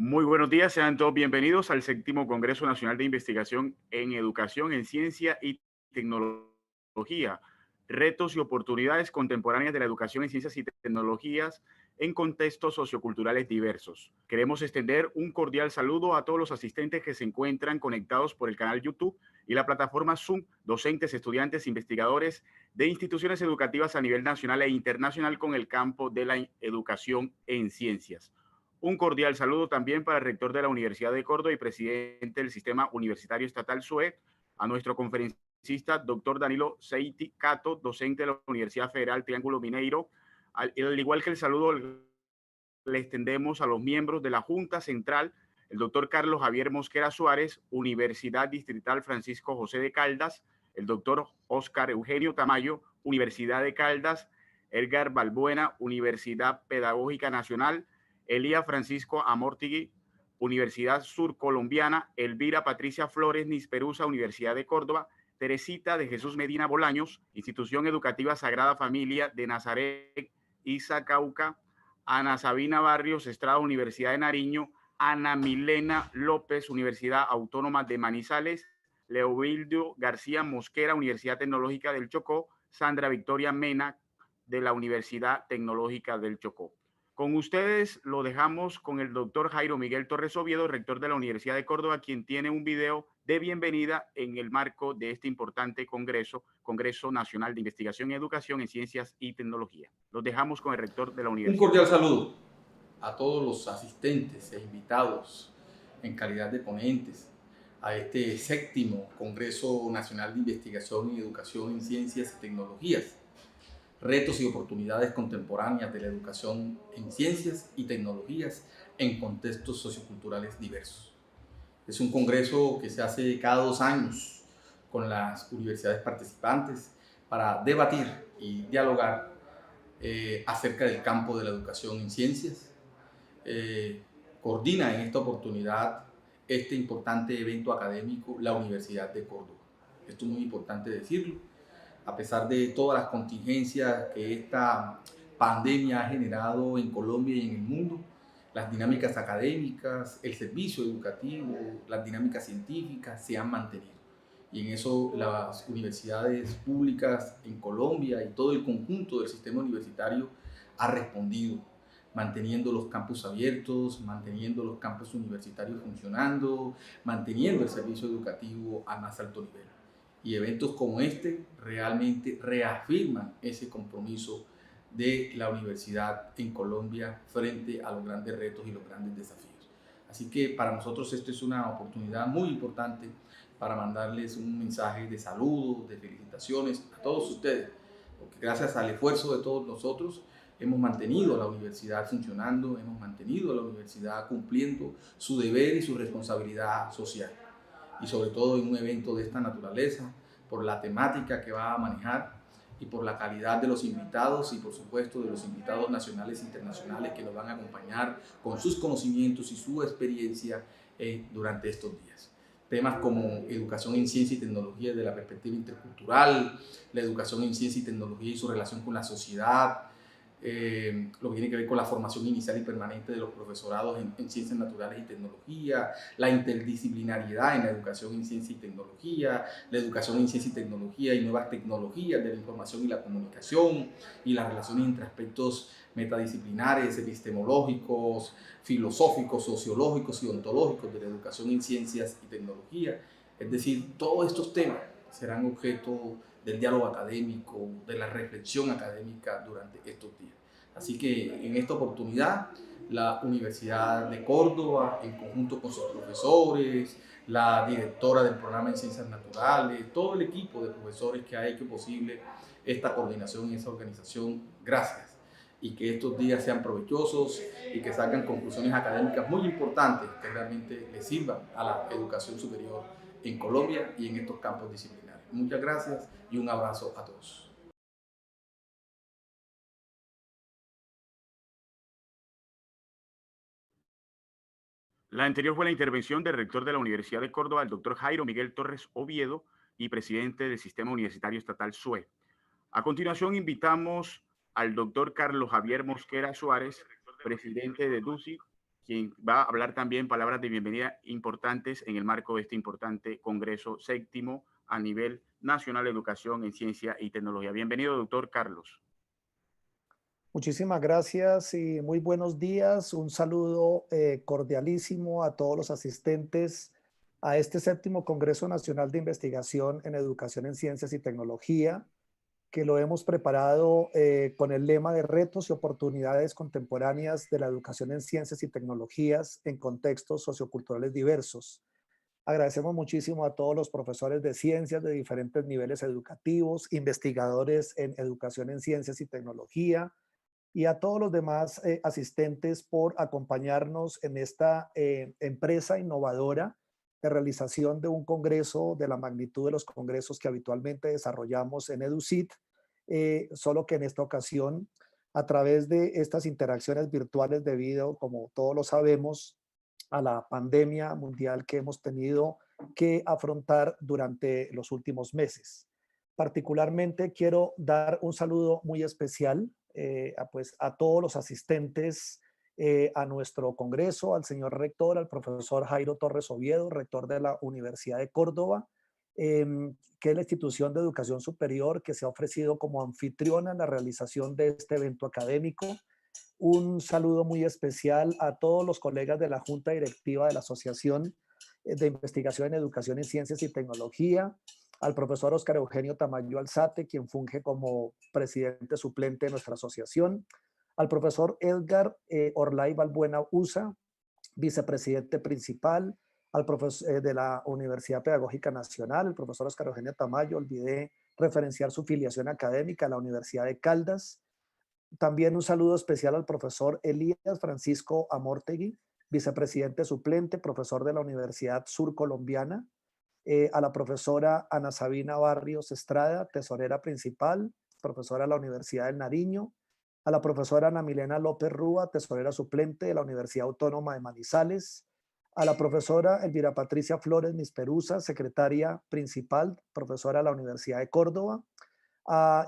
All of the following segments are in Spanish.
Muy buenos días, sean todos bienvenidos al séptimo Congreso Nacional de Investigación en Educación, en Ciencia y Tecnología. Retos y oportunidades contemporáneas de la educación en ciencias y tecnologías en contextos socioculturales diversos. Queremos extender un cordial saludo a todos los asistentes que se encuentran conectados por el canal YouTube y la plataforma Zoom, docentes, estudiantes, investigadores de instituciones educativas a nivel nacional e internacional con el campo de la educación en ciencias. Un cordial saludo también para el rector de la Universidad de Córdoba y presidente del Sistema Universitario Estatal SUE, a nuestro conferencista, doctor Danilo Seiti Cato, docente de la Universidad Federal Triángulo Mineiro, al igual que el saludo le extendemos a los miembros de la Junta Central, el doctor Carlos Javier Mosquera Suárez, Universidad Distrital Francisco José de Caldas, el doctor Oscar Eugenio Tamayo, Universidad de Caldas, Edgar Balbuena, Universidad Pedagógica Nacional, Elías Francisco Amortigui, Universidad Surcolombiana, Elvira Patricia Flores Nisperusa, Universidad de Córdoba, Teresita de Jesús Medina Bolaños, Institución Educativa Sagrada Familia de Nazaret, Isa Cauca, Ana Sabina Barrios Estrada, Universidad de Nariño, Ana Milena López, Universidad Autónoma de Manizales, Leobildo García Mosquera, Universidad Tecnológica del Chocó, Sandra Victoria Mena, de la Universidad Tecnológica del Chocó. Con ustedes lo dejamos con el doctor Jairo Miguel Torres Oviedo, rector de la Universidad de Córdoba, quien tiene un video de bienvenida en el marco de este importante Congreso Nacional de Investigación y Educación en Ciencias y Tecnología. Los dejamos con el rector de la Un universidad. cordial saludo a todos los asistentes e invitados en calidad de ponentes a este séptimo Congreso Nacional de Investigación y Educación en Ciencias y Tecnologías, retos y oportunidades contemporáneas de la educación en ciencias y tecnologías en contextos socioculturales diversos. Es un congreso que se hace cada 2 años con las universidades participantes para debatir y dialogar acerca del campo de la educación en ciencias. Coordina en esta oportunidad este importante evento académico la Universidad de Córdoba. Esto es muy importante decirlo. A pesar de todas las contingencias que esta pandemia ha generado en Colombia y en el mundo, las dinámicas académicas, el servicio educativo, las dinámicas científicas se han mantenido. Y en eso las universidades públicas en Colombia y todo el conjunto del sistema universitario ha respondido, manteniendo los campus abiertos, manteniendo los campus universitarios funcionando, manteniendo el servicio educativo al más alto nivel. Y eventos como este realmente reafirman ese compromiso de la universidad en Colombia frente a los grandes retos y los grandes desafíos. Así que para nosotros esto es una oportunidad muy importante para mandarles un mensaje de saludo, de felicitaciones a todos ustedes, porque gracias al esfuerzo de todos nosotros hemos mantenido a la universidad funcionando, hemos mantenido a la universidad cumpliendo su deber y su responsabilidad social. Y sobre todo en un evento de esta naturaleza, por la temática que va a manejar y por la calidad de los invitados y por supuesto de los invitados nacionales e internacionales que nos van a acompañar con sus conocimientos y su experiencia durante estos días. Temas como educación en ciencia y tecnología desde la perspectiva intercultural, la educación en ciencia y tecnología y su relación con la sociedad, lo que tiene que ver con la formación inicial y permanente de los profesorados en ciencias naturales y tecnología, la interdisciplinariedad en la educación en ciencia y tecnología, la educación en ciencia y tecnología y nuevas tecnologías de la información y la comunicación, y las relaciones entre aspectos metadisciplinares, epistemológicos, filosóficos, sociológicos y ontológicos de la educación en ciencias y tecnología. Es decir, todos estos temas serán objeto del diálogo académico, de la reflexión académica durante estos días. Así que en esta oportunidad, la Universidad de Córdoba, en conjunto con sus profesores, la directora del programa en Ciencias Naturales, todo el equipo de profesores que ha hecho posible esta coordinación y esta organización, gracias. Y que estos días sean provechosos y que salgan conclusiones académicas muy importantes que realmente le sirvan a la educación superior en Colombia y en estos campos disciplinarios. Muchas gracias y un abrazo a todos. La anterior fue la intervención del rector de la Universidad de Córdoba, el doctor Jairo Miguel Torres Oviedo, y presidente del Sistema Universitario Estatal SUE. A continuación, invitamos al doctor Carlos Javier Mosquera Suárez, presidente de DUCI, quien va a hablar también palabras de bienvenida importantes en el marco de este importante Congreso Séptimo a nivel nacional de educación en ciencia y tecnología. Bienvenido, doctor Carlos. Muchísimas gracias y muy buenos días. Un saludo cordialísimo a todos los asistentes a este séptimo Congreso Nacional de Investigación en Educación en Ciencias y Tecnología, que lo hemos preparado con el lema de retos y oportunidades contemporáneas de la educación en ciencias y tecnologías en contextos socioculturales diversos. Agradecemos muchísimo a todos los profesores de ciencias de diferentes niveles educativos, investigadores en educación en ciencias y tecnología, y a todos los demás asistentes por acompañarnos en esta empresa innovadora de realización de un congreso de la magnitud de los congresos que habitualmente desarrollamos en EduCit, solo que en esta ocasión, a través de estas interacciones virtuales debido, como todos lo sabemos, a la pandemia mundial que hemos tenido que afrontar durante los últimos meses. Particularmente quiero dar un saludo muy especial pues, a todos los asistentes a nuestro congreso, al señor rector, al profesor Jairo Torres Oviedo, rector de la Universidad de Córdoba, que es la institución de educación superior que se ha ofrecido como anfitriona en la realización de este evento académico. Un saludo muy especial a todos los colegas de la Junta Directiva de la Asociación de Investigación en Educación en Ciencias y Tecnología, al profesor Óscar Eugenio Tamayo Alzate, quien funge como presidente suplente de nuestra asociación, al profesor Edgar Orlay Balbuena Usa, vicepresidente principal, al profesor de la Universidad Pedagógica Nacional, el profesor Óscar Eugenio Tamayo, olvidé referenciar su filiación académica a la Universidad de Caldas. También un saludo especial al profesor Elías Francisco Amortegui, vicepresidente suplente, profesor de la Universidad Sur Colombiana, a la profesora Ana Sabina Barrios Estrada, tesorera principal, profesora de la Universidad del Nariño, a la profesora Ana Milena López Rúa, tesorera suplente de la Universidad Autónoma de Manizales, a la profesora Elvira Patricia Flores Misperusa, secretaria principal, profesora de la Universidad de Córdoba,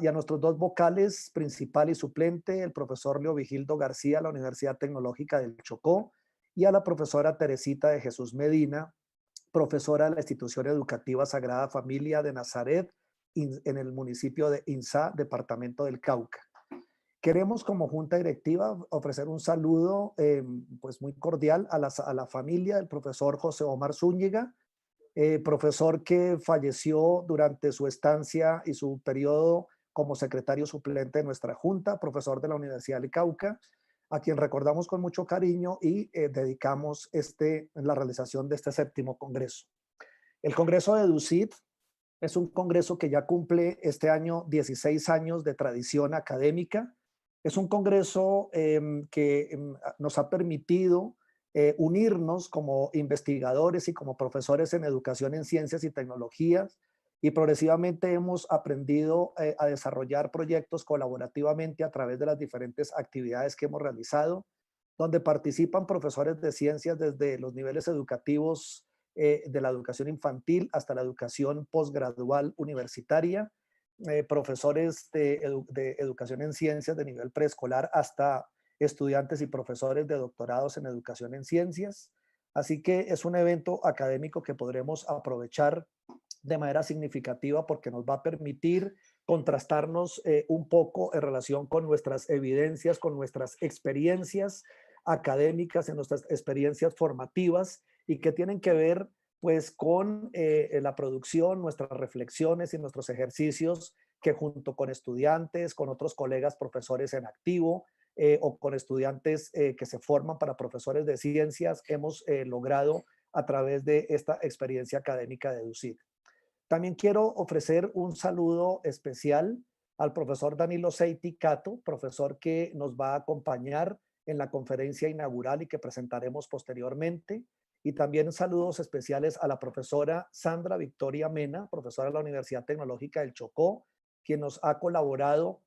y a nuestros dos vocales, principal y suplente, el profesor Leo Vigildo García, de la Universidad Tecnológica del Chocó, y a la profesora Teresita de Jesús Medina, profesora de la Institución Educativa Sagrada Familia de Nazaret, en el municipio de Insá, departamento del Cauca. Queremos como junta directiva ofrecer un saludo pues muy cordial a la familia del profesor José Omar Zúñiga, profesor que falleció durante su estancia y su periodo como secretario suplente de nuestra junta, profesor de la Universidad del Cauca, a quien recordamos con mucho cariño y dedicamos la realización de este séptimo congreso. El Congreso de EduCit es un congreso que ya cumple este año 16 años de tradición académica. Es un congreso que nos ha permitido unirnos como investigadores y como profesores en educación en ciencias y tecnologías, y progresivamente hemos aprendido a desarrollar proyectos colaborativamente a través de las diferentes actividades que hemos realizado, donde participan profesores de ciencias desde los niveles educativos de la educación infantil hasta la educación posgradual universitaria, profesores de educación en ciencias de nivel preescolar hasta estudiantes y profesores de doctorados en educación en ciencias. Así que es un evento académico que podremos aprovechar de manera significativa porque nos va a permitir contrastarnos un poco en relación con nuestras evidencias, con nuestras experiencias académicas, en nuestras experiencias formativas y que tienen que ver pues con la producción, nuestras reflexiones y nuestros ejercicios que junto con estudiantes, con otros colegas profesores en activo o con estudiantes que se forman para profesores de ciencias, hemos logrado a través de esta experiencia académica de EduCit. También quiero ofrecer un saludo especial al profesor Danilo Seiti Cato, profesor que nos va a acompañar en la conferencia inaugural y que presentaremos posteriormente. Y también saludos especiales a la profesora Sandra Victoria Mena, profesora de la Universidad Tecnológica del Chocó, quien nos ha colaborado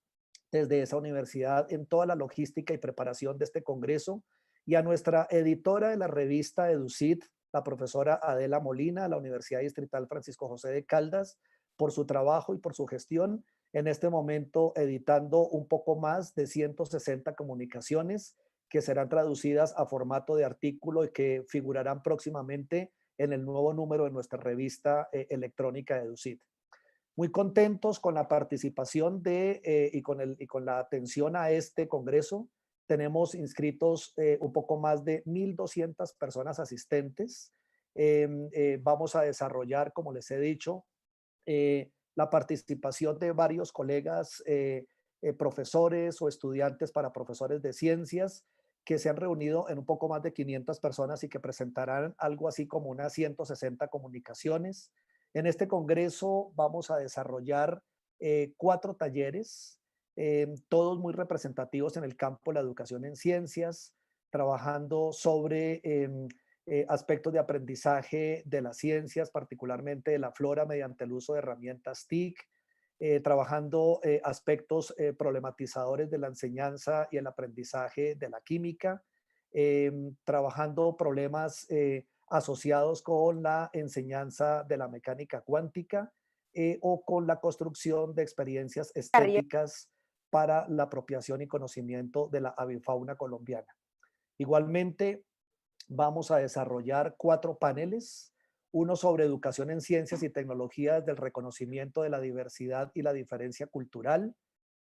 desde esa universidad en toda la logística y preparación de este congreso, y a nuestra editora de la revista EduCit, la profesora Adela Molina, de la Universidad Distrital Francisco José de Caldas, por su trabajo y por su gestión en este momento editando un poco más de 160 comunicaciones que serán traducidas a formato de artículo y que figurarán próximamente en el nuevo número de nuestra revista electrónica de EDUCIT. Muy contentos con la participación y con la atención a este congreso. Tenemos inscritos un poco más de 1,200 personas asistentes. Vamos a desarrollar, como les he dicho, la participación de varios colegas profesores o estudiantes para profesores de ciencias que se han reunido en un poco más de 500 personas y que presentarán algo así como unas 160 comunicaciones. En este congreso vamos a desarrollar 4 talleres, todos muy representativos en el campo de la educación en ciencias, trabajando sobre aspectos de aprendizaje de las ciencias, particularmente de la flora mediante el uso de herramientas TIC, trabajando aspectos problematizadores de la enseñanza y el aprendizaje de la química, trabajando problemas asociados con la enseñanza de la mecánica cuántica o con la construcción de experiencias estéticas para la apropiación y conocimiento de la avifauna colombiana. Igualmente, vamos a desarrollar 4 paneles, uno sobre educación en ciencias y tecnologías del reconocimiento de la diversidad y la diferencia cultural,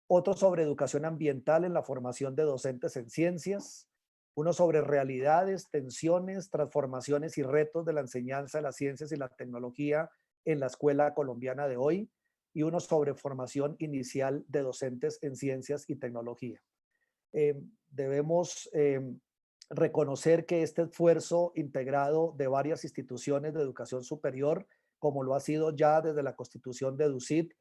otro sobre educación ambiental en la formación de docentes en ciencias, uno sobre realidades, tensiones, transformaciones y retos de la enseñanza de las ciencias y la tecnología en la escuela colombiana de hoy, y uno sobre formación inicial de docentes en ciencias y tecnología. Debemos reconocer que este esfuerzo integrado de varias instituciones de educación superior, como lo ha sido ya desde la constitución de EDUCIT,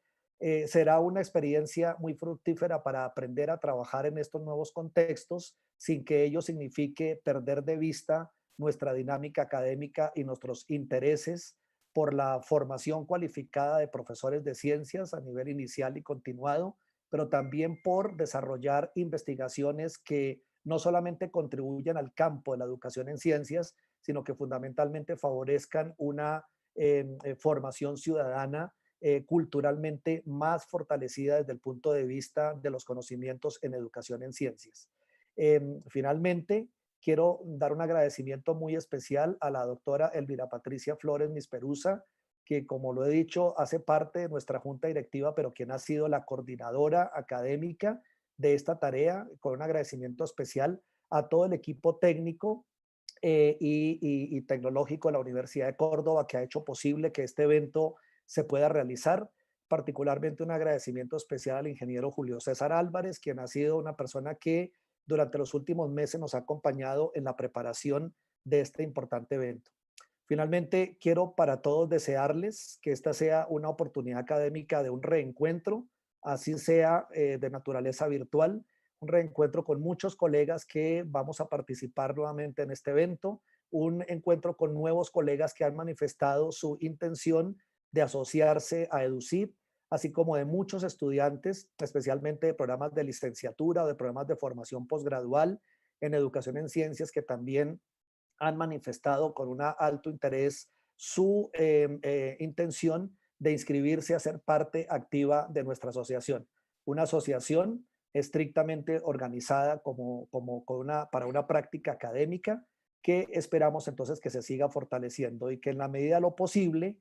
será una experiencia muy fructífera para aprender a trabajar en estos nuevos contextos sin que ello signifique perder de vista nuestra dinámica académica y nuestros intereses por la formación cualificada de profesores de ciencias a nivel inicial y continuado, pero también por desarrollar investigaciones que no solamente contribuyan al campo de la educación en ciencias, sino que fundamentalmente favorezcan una formación ciudadana culturalmente más fortalecida desde el punto de vista de los conocimientos en educación en ciencias. Finalmente, quiero dar un agradecimiento muy especial a la doctora Elvira Patricia Flores Misperusa, que como lo he dicho, hace parte de nuestra junta directiva, pero quien ha sido la coordinadora académica de esta tarea, con un agradecimiento especial a todo el equipo técnico y tecnológico de la Universidad de Córdoba, que ha hecho posible que este evento se pueda realizar. Particularmente un agradecimiento especial al ingeniero Julio César Álvarez, quien ha sido una persona que durante los últimos meses nos ha acompañado en la preparación de este importante evento. Finalmente, quiero para todos desearles que esta sea una oportunidad académica de un reencuentro, así sea de naturaleza virtual, un reencuentro con muchos colegas que vamos a participar nuevamente en este evento, un encuentro con nuevos colegas que han manifestado su intención de asociarse a EDUCIT, así como de muchos estudiantes, especialmente de programas de licenciatura o de programas de formación posgradual en educación en ciencias, que también han manifestado con un alto interés su intención de inscribirse a ser parte activa de nuestra asociación. Una asociación estrictamente organizada para una práctica académica que esperamos entonces que se siga fortaleciendo y que en la medida de lo posible,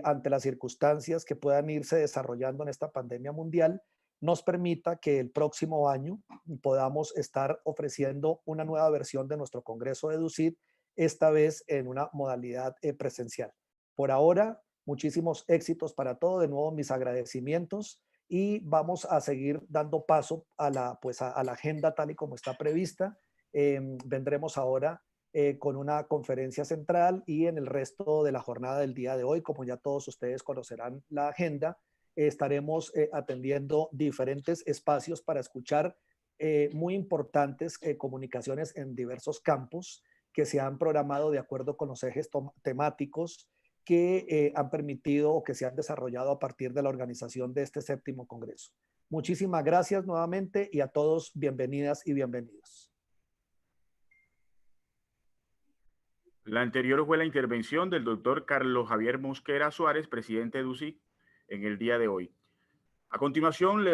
ante las circunstancias que puedan irse desarrollando en esta pandemia mundial, nos permita que el próximo año podamos estar ofreciendo una nueva versión de nuestro Congreso de EDUCIT, esta vez en una modalidad presencial. Por ahora, muchísimos éxitos para todo. De nuevo, mis agradecimientos y vamos a seguir dando paso a la agenda tal y como está prevista. Vendremos ahora con una conferencia central y en el resto de la jornada del día de hoy, como ya todos ustedes conocerán la agenda, estaremos atendiendo diferentes espacios para escuchar muy importantes comunicaciones en diversos campos que se han programado de acuerdo con los ejes temáticos que han permitido o que se han desarrollado a partir de la organización de este 7º Congreso. Muchísimas gracias nuevamente y a todos bienvenidas y bienvenidos. La anterior fue la intervención del doctor Carlos Javier Mosquera Suárez, presidente de EDUCIT, en el día de hoy. A continuación,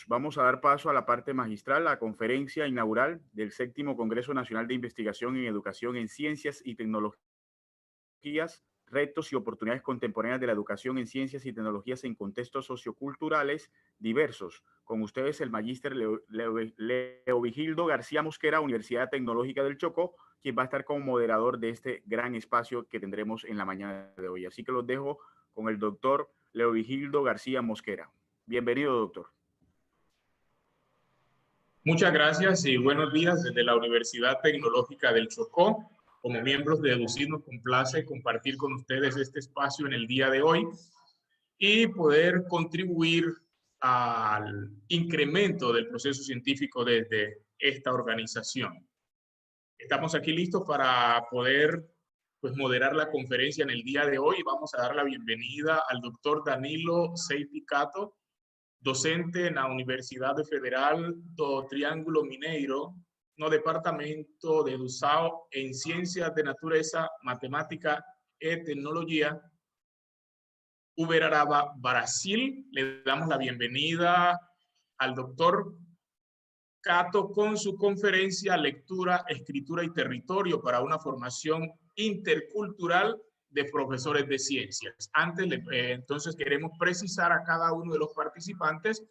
vamos a dar paso a la parte magistral, la conferencia inaugural del séptimo Congreso Nacional de Investigación en Educación en Ciencias y Tecnologías, retos y oportunidades contemporáneas de la educación en ciencias y tecnologías en contextos socioculturales diversos. Con ustedes el magíster Leovigildo García Mosquera, Universidad Tecnológica del Chocó, quien va a estar como moderador de este gran espacio que tendremos en la mañana de hoy. Así que los dejo con el doctor Leovigildo García Mosquera. Bienvenido, doctor. Muchas gracias y buenos días desde la Universidad Tecnológica del Chocó. Como miembros de EDUCID nos complace compartir con ustedes este espacio en el día de hoy y poder contribuir al incremento del proceso científico desde esta organización. Estamos aquí listos para poder moderar la conferencia en el día de hoy. Vamos a dar la bienvenida al doctor Danilo Seipi Cato, docente na Universidade Federal do Triângulo Mineiro, no Departamento de EduSAO en Ciencias de Natureza, Matemática y Tecnología, Uberaraba, Brasil. Le damos la bienvenida al doctor Cato con su conferencia Lectura, Escritura y Territorio para una formación intercultural de profesores de ciencias. Entonces queremos precisar a cada uno de los participantes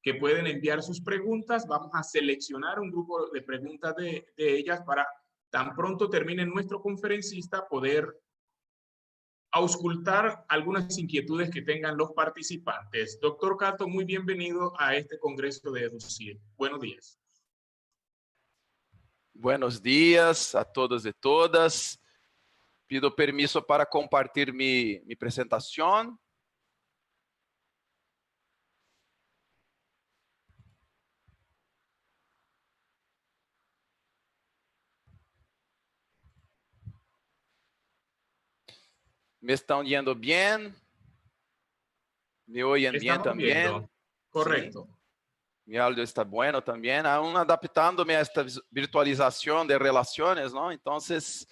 que pueden enviar sus preguntas. Vamos a seleccionar un grupo de preguntas de ellas para tan pronto termine nuestro conferencista poder auscultar algunas inquietudes que tengan los participantes. Doctor Cato, muy bienvenido a este Congreso de EDUCID. Buenos días. Buenos días a todos e todas. Pido permiso para compartilhar minha apresentação. ¿Me están yendo bien? ¿Me oyen bien también? Correcto. Sí. Mi audio está bueno también. Aún adaptándome a esta virtualización de relaciones, ¿no? Entonces,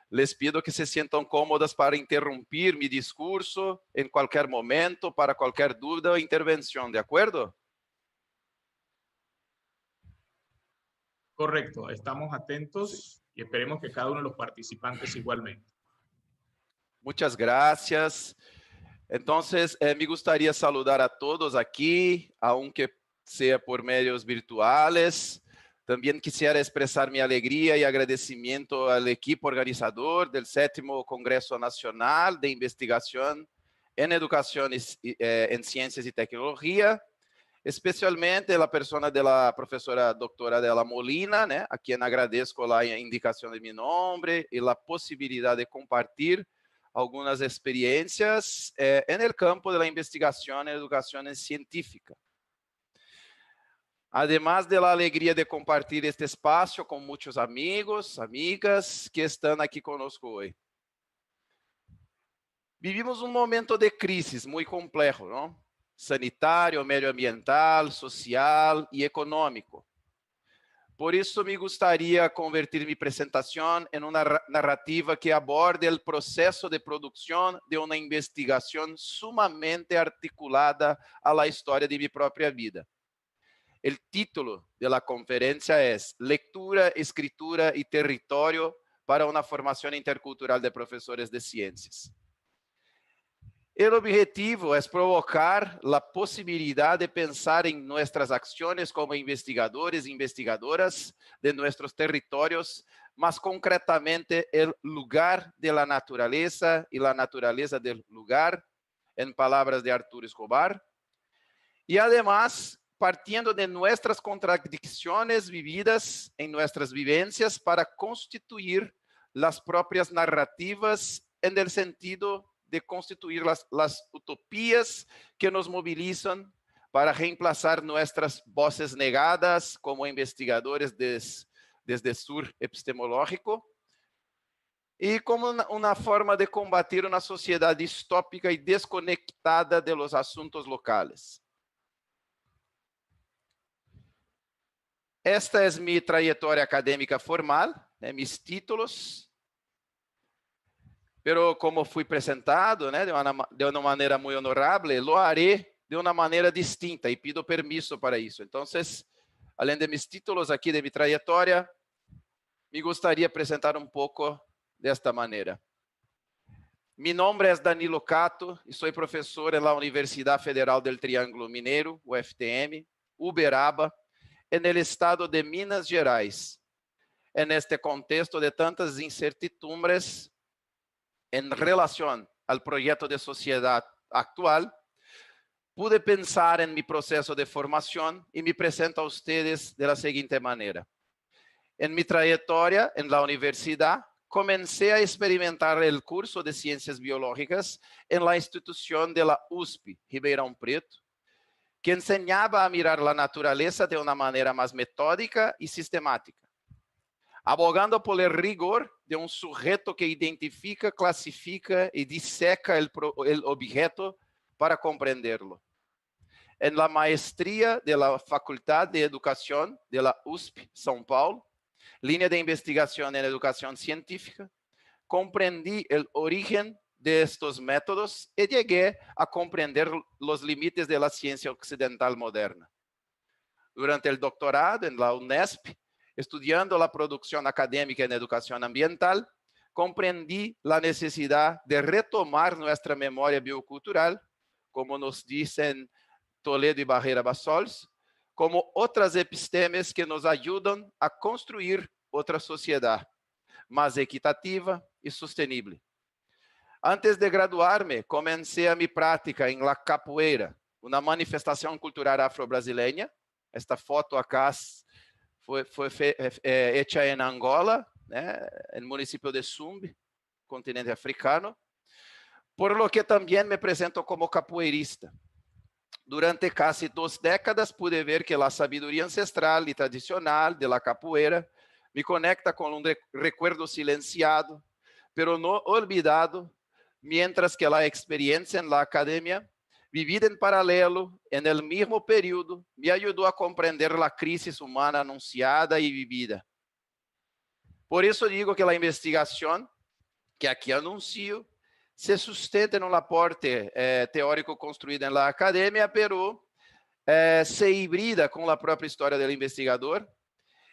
les pido que se sientan cómodas para interrumpir mi discurso en cualquier momento, para cualquier duda o intervención, ¿de acuerdo? Correcto, estamos atentos y esperemos que cada uno de los participantes igualmente. Muchas gracias. Entonces, me gustaría saludar a todos aquí, aunque sea por medios virtuales. También quisiera expresar mi alegría y agradecimiento al equipo organizador del 7º Congreso Nacional de Investigación en Educación en Ciencias y Tecnología, especialmente la persona de la profesora doctora Adela Molina, né, a quien agradezco la indicación de mi nombre y la posibilidad de compartir algunas experiencias en el campo de la investigación en educación científica. Además de la alegría de compartir este espacio con muchos amigos, amigas que están aquí conosco hoy. Vivimos un momento de crisis muy complejo, ¿no? Sanitario, medioambiental, social y económico. Por isso, me gustaría convertir mi presentación en una narrativa que aborde el proceso de producción de una investigación sumamente articulada a la historia de mi propia vida. El título de la conferencia es Lectura, Escritura y Territorio para una formación intercultural de profesores de ciencias. El objetivo es provocar la posibilidad de pensar en nuestras acciones como investigadores e investigadoras de nuestros territorios, más concretamente el lugar de la naturaleza y la naturaleza del lugar, en palabras de Arturo Escobar. Y además, partiendo de nuestras contradicciones vividas en nuestras vivencias para constituir las propias narrativas en el sentido de constituir las utopías que nos movilizan para reemplazar nuestras voces negadas como investigadores desde el sur epistemológico y como una forma de combatir una sociedad distópica y desconectada de los asuntos locales. Esta es mi trayectoria académica formal, mis títulos. Pero como fui presentado, de una manera muy honorable, lo haré de una manera distinta y pido permiso para eso. Entonces, além de mis títulos aquí de mi trayectoria, me gustaría presentar un poco de esta manera. Mi nombre es Danilo Cato y soy profesor en la Universidad Federal del Triángulo Mineiro, UFTM, Uberaba, en el estado de Minas Gerais. En este contexto de tantas incertidumbres en relación al proyecto de sociedad actual, pude pensar en mi proceso de formación y me presento a ustedes de la siguiente manera. En mi trayectoria en la universidad, comencé a experimentar el curso de Ciencias Biológicas en la institución de la USP, Ribeirão Preto, que enseñaba a mirar la naturaleza de una manera más metódica y sistemática, abogando por el rigor de un sujeto que identifica, clasifica y diseca el objeto para comprenderlo. En la maestría de la Facultad de Educación de la USP, São Paulo, línea de investigación en educación científica, comprendí el origen de estos métodos y llegué a comprender los límites de la ciencia occidental moderna. Durante el doctorado en la UNESP, estudiando la producción académica en educación ambiental, comprendí la necesidad de retomar nuestra memoria biocultural, como nos dicen Toledo y Barrera Bassols, como otras epistemes que nos ayudan a construir otra sociedad más equitativa y sostenible. Antes de graduarme, comencé a mi práctica en la capoeira, una manifestación cultural afro-brasileña. Esta foto acá fue hecha en Angola, en el municipio de Sumbe, continente africano, por lo que también me presento como capoeirista. Durante casi 2 décadas pude ver que la sabiduría ancestral y tradicional de la capoeira me conecta con un recuerdo silenciado, pero no olvidado, mientras que la experiencia en la academia, vivida en paralelo en el mismo periodo, me ayudó a comprender la crisis humana anunciada y vivida. Por eso digo que la investigación que aquí anuncio se sustenta en un aporte teórico construido en la academia, pero se hibrida con la propia historia del investigador.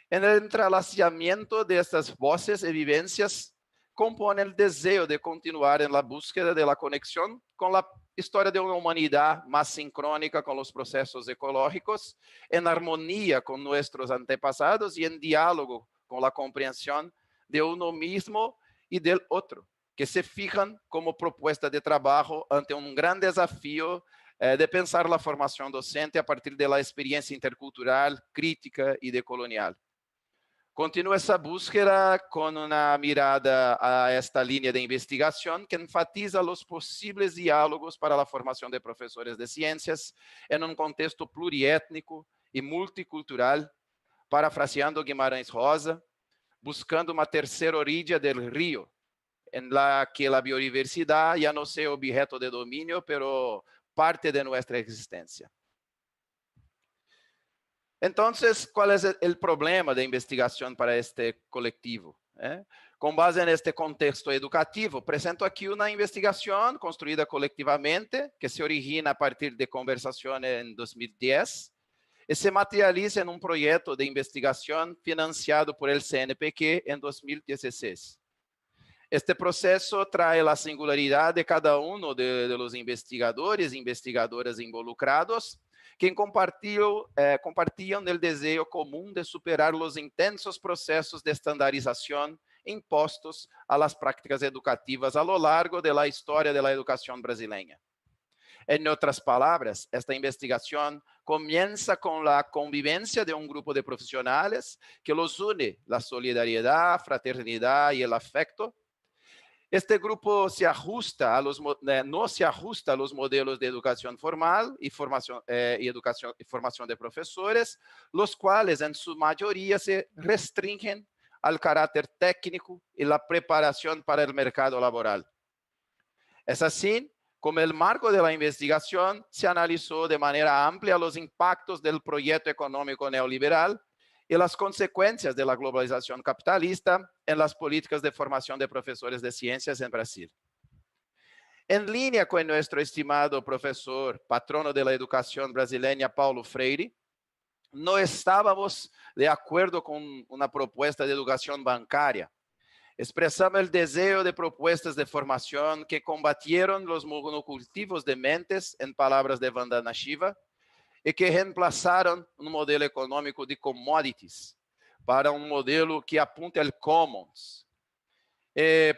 En el entrelazamiento de estas voces y vivencias compone el deseo de continuar en la búsqueda de la conexión con la historia de una humanidad más sincrónica con los procesos ecológicos, en armonía con nuestros antepasados y en diálogo con la comprensión de uno mismo y del otro, que se fijan como propuesta de trabajo ante un gran desafío de pensar la formación docente a partir de la experiencia intercultural, crítica y decolonial. Continúo esa búsqueda con una mirada a esta línea de investigación que enfatiza los posibles diálogos para la formación de profesores de ciencias en un contexto pluriétnico y multicultural, parafraseando Guimarães Rosa, buscando una tercera orilla del río, en la que la biodiversidad ya no sea objeto de dominio, pero parte de nuestra existencia. Entonces, ¿cuál es el problema de investigación para este colectivo? Con base en este contexto educativo, presento aquí una investigación construida colectivamente que se origina a partir de conversaciones en 2010 y se materializa en un proyecto de investigación financiado por el CNPq en 2016. Este proceso trae la singularidad de cada uno de los investigadores e investigadoras involucrados, que compartían el deseo común de superar los intensos procesos de estandarización impostos a las prácticas educativas a lo largo de la historia de la educación brasileña. En otras palabras, esta investigación comienza con la convivencia de un grupo de profesionales que los une la solidaridad, fraternidad y el afecto. Este grupo no se ajusta a los modelos de educación formal y formación de profesores, los cuales en su mayoría se restringen al carácter técnico y la preparación para el mercado laboral. Es así como el marco de la investigación se analizó de manera amplia los impactos del proyecto económico neoliberal y las consecuencias de la globalización capitalista en las políticas de formación de profesores de ciencias en Brasil. En línea con nuestro estimado profesor, patrono de la educación brasileña, Paulo Freire, no estábamos de acuerdo con una propuesta de educación bancaria. Expresamos el deseo de propuestas de formación que combatieron los monocultivos de mentes, en palabras de Vandana Shiva, y que reemplazaron un modelo económico de commodities para un modelo que apunte al commons.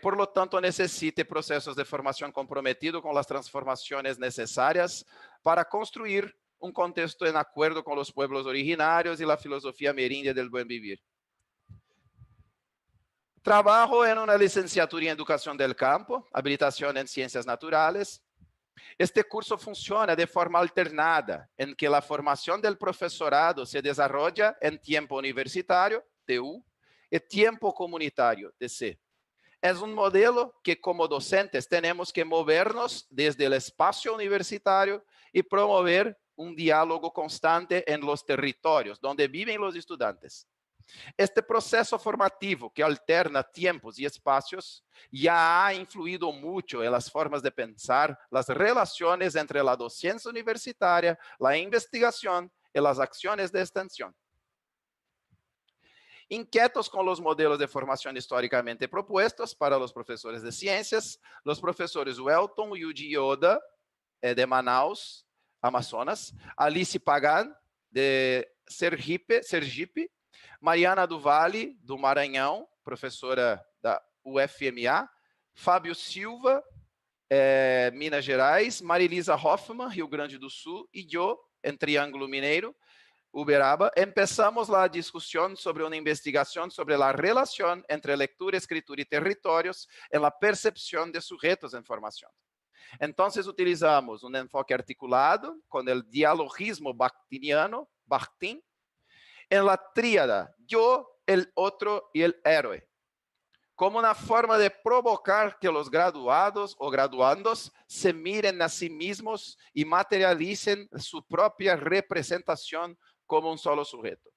Por lo tanto, necesite procesos de formación comprometidos con las transformaciones necesarias para construir un contexto en acuerdo con los pueblos originarios y la filosofía ameríndia del buen vivir. Trabajo en una licenciatura en Educación del Campo, habilitación en Ciencias Naturales. Este curso funciona de forma alternada, en que la formación del profesorado se desarrolla en tiempo universitario, TU, y tiempo comunitario, TC. Es un modelo que como docentes tenemos que movernos desde el espacio universitario y promover un diálogo constante en los territorios donde viven los estudiantes. Este proceso formativo que alterna tiempos y espacios ya ha influido mucho en las formas de pensar las relaciones entre la docencia universitaria, la investigación y las acciones de extensión. Inquietos con los modelos de formación históricamente propuestos para los profesores de ciencias, los profesores Welton Yuji Oda, de Manaus, Amazonas, Alice Pagan, de Sergipe, Mariana do Vale, do Maranhão, professora da UFMA, Fábio Silva, Minas Gerais, Marilisa Hoffmann, Rio Grande do Sul, e eu, em Triângulo Mineiro, Uberaba, empezamos la discusión sobre una investigación sobre la relación entre lectura, escritura y territorios en la percepción de sujetos en formación. Entonces utilizamos un enfoque articulado con el dialogismo bakhtiniano, Bakhtin, en la tríada yo, el otro y el héroe, como una forma de provocar que los graduados o graduandos se miren a sí mismos y materialicen su propia representación como un solo sujeto.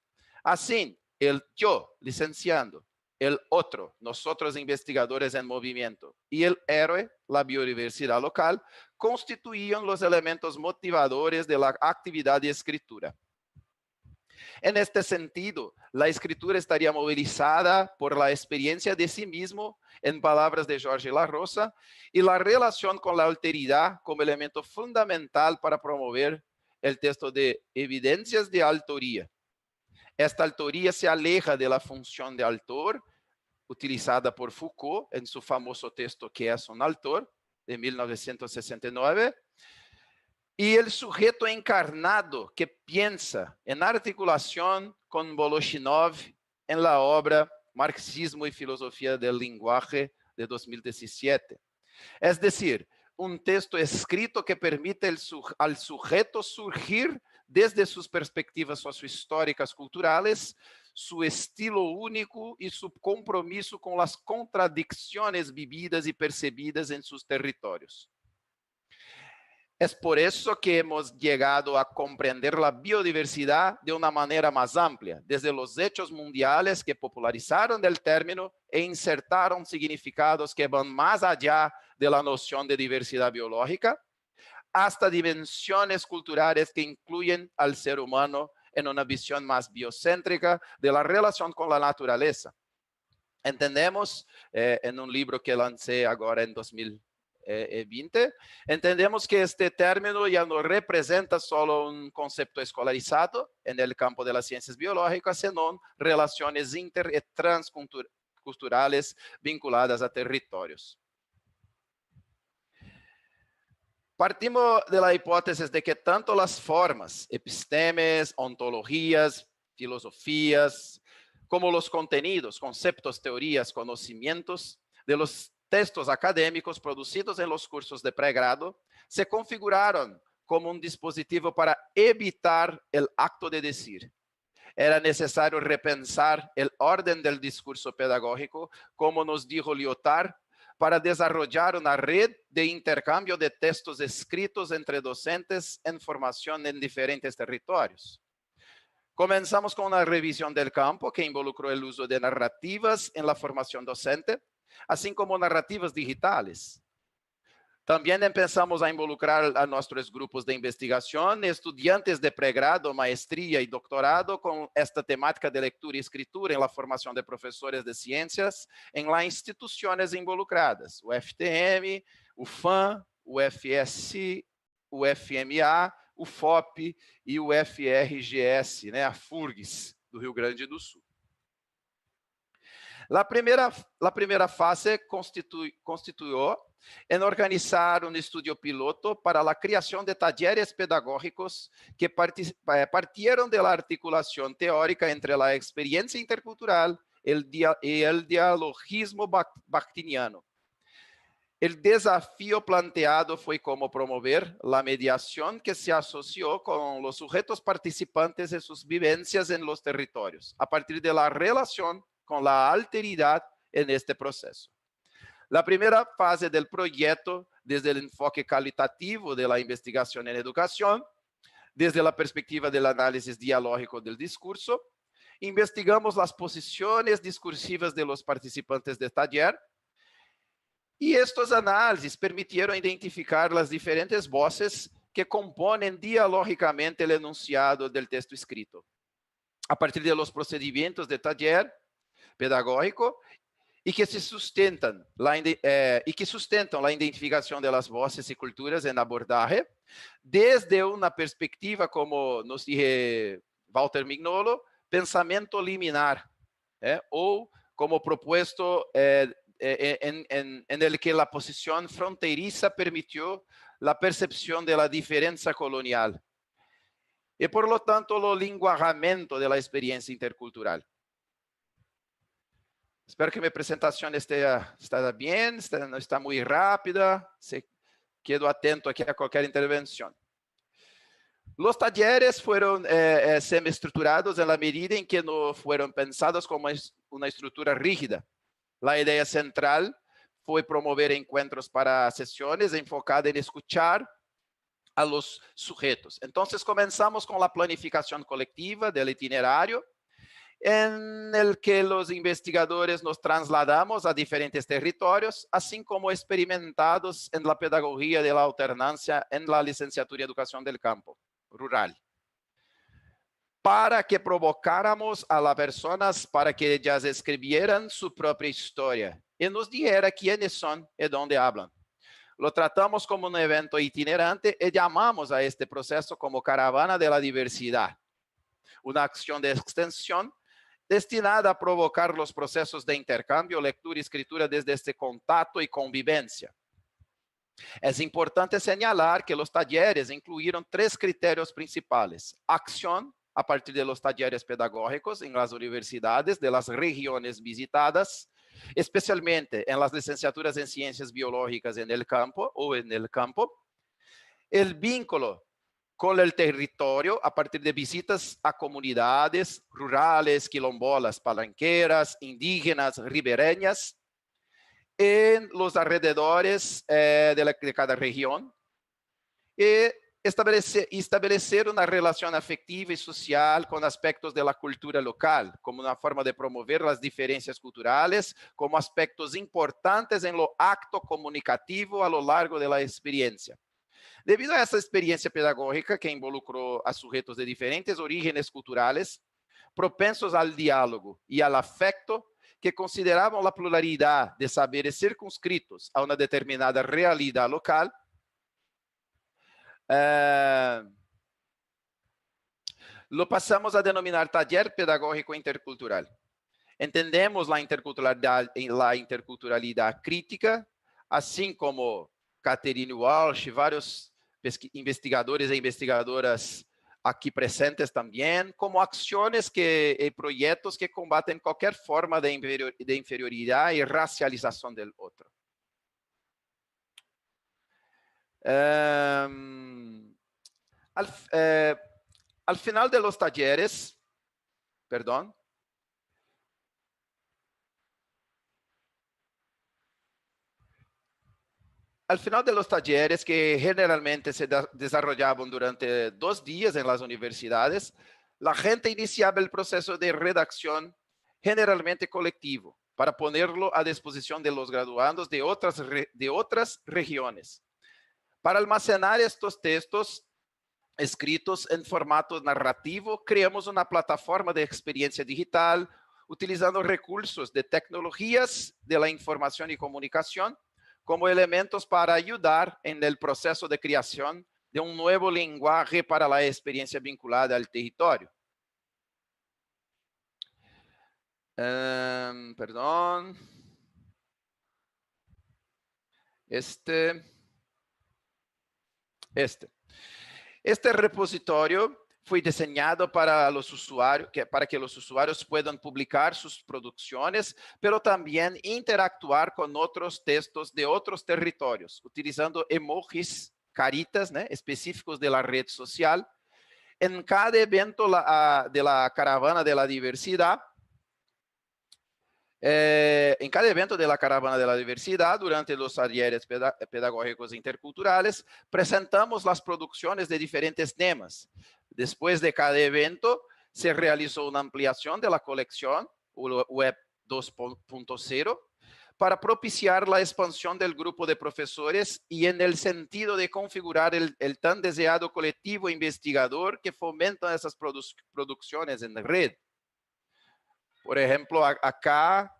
Así, el yo, licenciando, el otro, nosotros investigadores en movimiento, y el héroe, la biodiversidad local, constituían los elementos motivadores de la actividad de escritura. En este sentido, la escritura estaría movilizada por la experiencia de sí mismo, en palabras de Jorge La Rosa, y la relación con la alteridad como elemento fundamental para promover el texto de evidencias de autoría. Esta autoría se aleja de la función de autor, utilizada por Foucault en su famoso texto ¿Qué es un autor?, de 1969, y el sujeto encarnado que piensa en articulación con Voloshinov en la obra Marxismo y Filosofía del Lenguaje de 2017. Es decir, un texto escrito que permite al sujeto surgir desde sus perspectivas sociohistóricas culturales, su estilo único y su compromiso con las contradicciones vividas y percibidas en sus territorios. Es por eso que hemos llegado a comprender la biodiversidad de una manera más amplia, desde los hechos mundiales que popularizaron el término e insertaron significados que van más allá de la noción de diversidad biológica, hasta dimensiones culturales que incluyen al ser humano en una visión más biocéntrica de la relación con la naturaleza. Entendemos, en un libro que lancé ahora en 2020, entendemos que este término ya no representa solo un concepto escolarizado en el campo de las ciencias biológicas, sino relaciones inter y transculturales vinculadas a territorios. Partimos de la hipótesis de que tanto las formas, epistemes, ontologías, filosofías, como los contenidos, conceptos, teorías, conocimientos de los textos académicos producidos en los cursos de pregrado se configuraron como un dispositivo para evitar el acto de decir. Era necesario repensar el orden del discurso pedagógico, como nos dijo Lyotard, para desarrollar una red de intercambio de textos escritos entre docentes en formación en diferentes territorios. Comenzamos con una revisión del campo que involucró el uso de narrativas en la formación docente, así como narrativas digitales. También empezamos a involucrar a nuestros grupos de investigación, estudiantes de pregrado, maestría y doctorado con esta temática de lectura y escritura en la formación de profesores de ciencias en las instituciones involucradas, o FTM, o FAM, o FSC, o FMA, o FOP e o FRGS, né, a FURGS, do Rio Grande do Sul. La primera fase constituyó en organizar un estudio piloto para la creación de talleres pedagógicos que partieron de la articulación teórica entre la experiencia intercultural y el dialogismo bakhtiniano. El desafío planteado fue cómo promover la mediación que se asoció con los sujetos participantes de sus vivencias en los territorios, a partir de la relación con la alteridad en este proceso. La primera fase del proyecto, desde el enfoque calitativo de la investigación en educación, desde la perspectiva del análisis dialógico del discurso, investigamos las posiciones discursivas de los participantes del taller, y estos análisis permitieron identificar las diferentes voces que componen dialógicamente el enunciado del texto escrito. A partir de los procedimientos del taller pedagógico y que sustentan la identificación de las voces y culturas en abordaje, desde una perspectiva, como nos dije Walter Mignolo, pensamiento liminar, o como propuesto en el que la posición fronteriza permitió la percepción de la diferencia colonial y por lo tanto el lenguajamiento de la experiencia intercultural. Espero que mi presentación esté bien, no está muy rápida. Quedo atento aquí a cualquier intervención. Los talleres fueron semiestructurados en la medida en que no fueron pensados como una estructura rígida. La idea central fue promover encuentros para sesiones enfocadas en escuchar a los sujetos. Entonces comenzamos con la planificación colectiva del itinerario, en el que los investigadores nos trasladamos a diferentes territorios, así como experimentados en la pedagogía de la alternancia en la licenciatura en Educación del Campo Rural, para que provocáramos a las personas para que ellas escribieran su propia historia y nos dijera quiénes son y dónde hablan. Lo tratamos como un evento itinerante y llamamos a este proceso como Caravana de la Diversidad, una acción de extensión destinada a provocar los procesos de intercambio, lectura y escritura desde este contacto y convivencia. Es importante señalar que los talleres incluyeron 3 criterios principales: acción a partir de los talleres pedagógicos en las universidades de las regiones visitadas, especialmente en las licenciaturas en ciencias biológicas en el campo o en el campo, el vínculo con el territorio a partir de visitas a comunidades rurales, quilombolas, palenqueras, indígenas, ribereñas, en los alrededores de cada región, y establecer una relación afectiva y social con aspectos de la cultura local, como una forma de promover las diferencias culturales como aspectos importantes en lo acto comunicativo a lo largo de la experiencia. Debido a essa experiência pedagógica que involucrou a sujetos de diferentes orígenes culturales, propensos al diálogo e al afecto, que consideravam a pluralidade de saberes circunscritos a uma determinada realidade local, lo passamos a denominar taller pedagógico intercultural. Entendemos a interculturalidade crítica, assim como Catherine Walsh, vários investigadores e investigadoras aqui presentes também, como ações e projetos que combatem qualquer forma de inferioridade e racialização do outro. Al final de los talleres, perdón, al final de los talleres, que generalmente se desarrollaban durante 2 días en las universidades, la gente iniciaba el proceso de redacción, generalmente colectivo, para ponerlo a disposición de los graduandos de otras regiones. Para almacenar estos textos escritos en formato narrativo, creamos una plataforma de experiencia digital utilizando recursos de tecnologías de la información y comunicación como elementos para ayudar en el proceso de creación de un nuevo lenguaje para la experiencia vinculada al territorio. Perdón. Este repositorio fue diseñado para los usuarios, para que los usuarios puedan publicar sus producciones, pero también interactuar con otros textos de otros territorios, utilizando emojis, caritas, ¿no?, específicos de la red social. En cada evento de la Caravana de la Diversidad, durante los talleres pedagógicos interculturales, presentamos las producciones de diferentes temas. Después de cada evento, se realizó una ampliación de la colección Web 2.0 para propiciar la expansión del grupo de profesores y en el sentido de configurar el tan deseado colectivo investigador que fomenta esas producciones en red. Por ejemplo, acá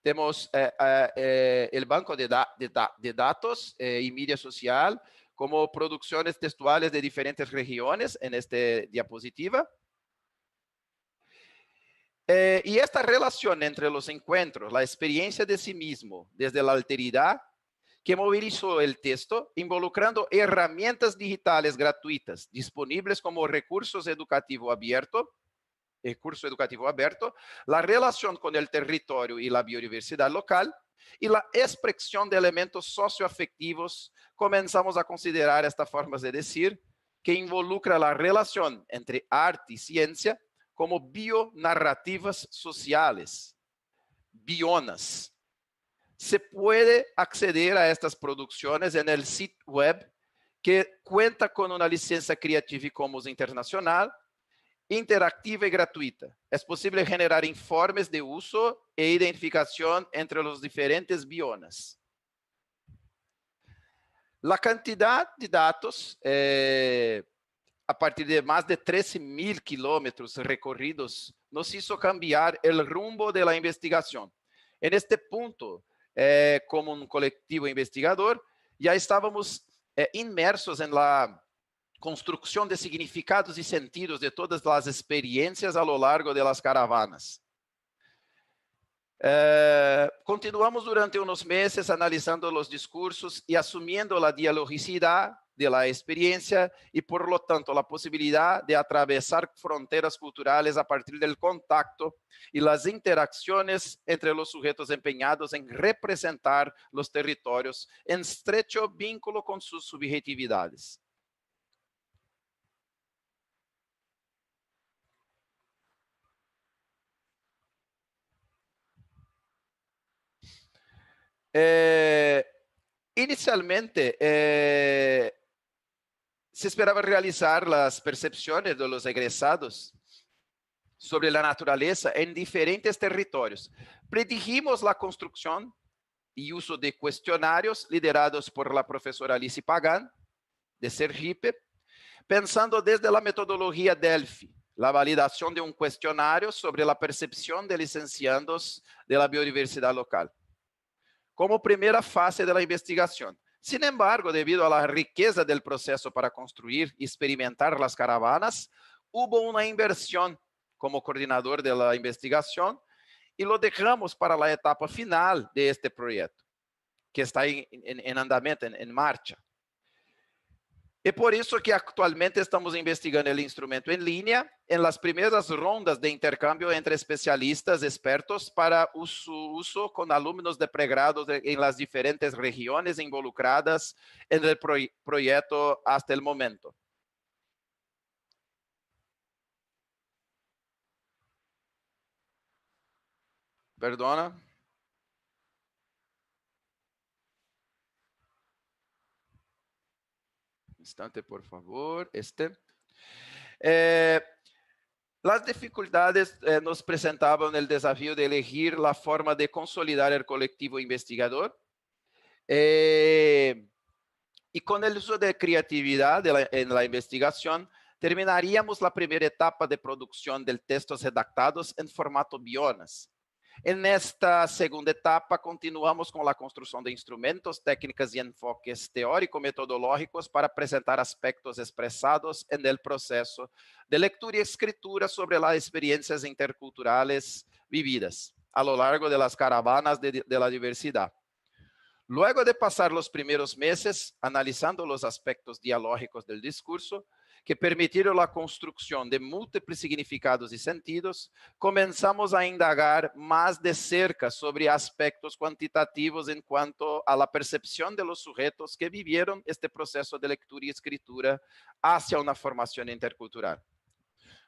tenemos el banco de datos y media social como producciones textuales de diferentes regiones en esta diapositiva. Y esta relación entre los encuentros, la experiencia de sí mismo desde la alteridad, que movilizó el texto, involucrando herramientas digitales gratuitas disponibles como recurso educativo abierto, la relación con el territorio y la biodiversidad local, y la expresión de elementos socioafectivos, comenzamos a considerar esta forma de decir que involucra la relación entre arte y ciencia como bionarrativas sociales, bionas. Se puede acceder a estas producciones en el sitio web que cuenta con una licencia Creative Commons Internacional, interactiva y gratuita. Es posible generar informes de uso e identificación entre los diferentes biomas. La cantidad de datos, a partir de más de 13.000 kilómetros recorridos, nos hizo cambiar el rumbo de la investigación. En este punto, como un colectivo investigador, ya estábamos inmersos en la construcción de significados y sentidos de todas las experiencias a lo largo de las caravanas. Continuamos durante unos meses analizando los discursos y asumiendo la dialogicidad de la experiencia y por lo tanto la posibilidad de atravesar fronteras culturales a partir del contacto y las interacciones entre los sujetos empeñados en representar los territorios en estrecho vínculo con sus subjetividades. Inicialmente, se esperaba realizar las percepciones de los egresados sobre la naturaleza en diferentes territorios. Predijimos la construcción y uso de cuestionarios liderados por la profesora Alice Pagan, de Sergipe, pensando desde la metodología Delphi, la validación de un cuestionario sobre la percepción de licenciados de la biodiversidad local, como primera fase de la investigación. Sin embargo, debido a la riqueza del proceso para construir y experimentar las caravanas, hubo una inversión como coordinador de la investigación y lo dejamos para la etapa final de este proyecto, que está en andamiento, en marcha. Es por eso que actualmente estamos investigando el instrumento en línea en las primeras rondas de intercambio entre especialistas expertos para su uso con alumnos de pregrado en las diferentes regiones involucradas en el proyecto hasta el momento. Perdona. Instante, por favor. Las dificultades nos presentaban el desafío de elegir la forma de consolidar el colectivo investigador y Y con el uso de creatividad en la investigación, terminaríamos la primera etapa de producción de textos redactados en formato Bionas. En esta segunda etapa, continuamos con la construcción de instrumentos, técnicas y enfoques teórico-metodológicos para presentar aspectos expresados en el proceso de lectura y escritura sobre las experiencias interculturales vividas a lo largo de las caravanas de la diversidad. Luego de pasar los primeros meses analizando los aspectos dialógicos del discurso, que permitieron la construcción de múltiples significados y sentidos, comenzamos a indagar más de cerca sobre aspectos cuantitativos en cuanto a la percepción de los sujetos que vivieron este proceso de lectura y escritura hacia una formación intercultural.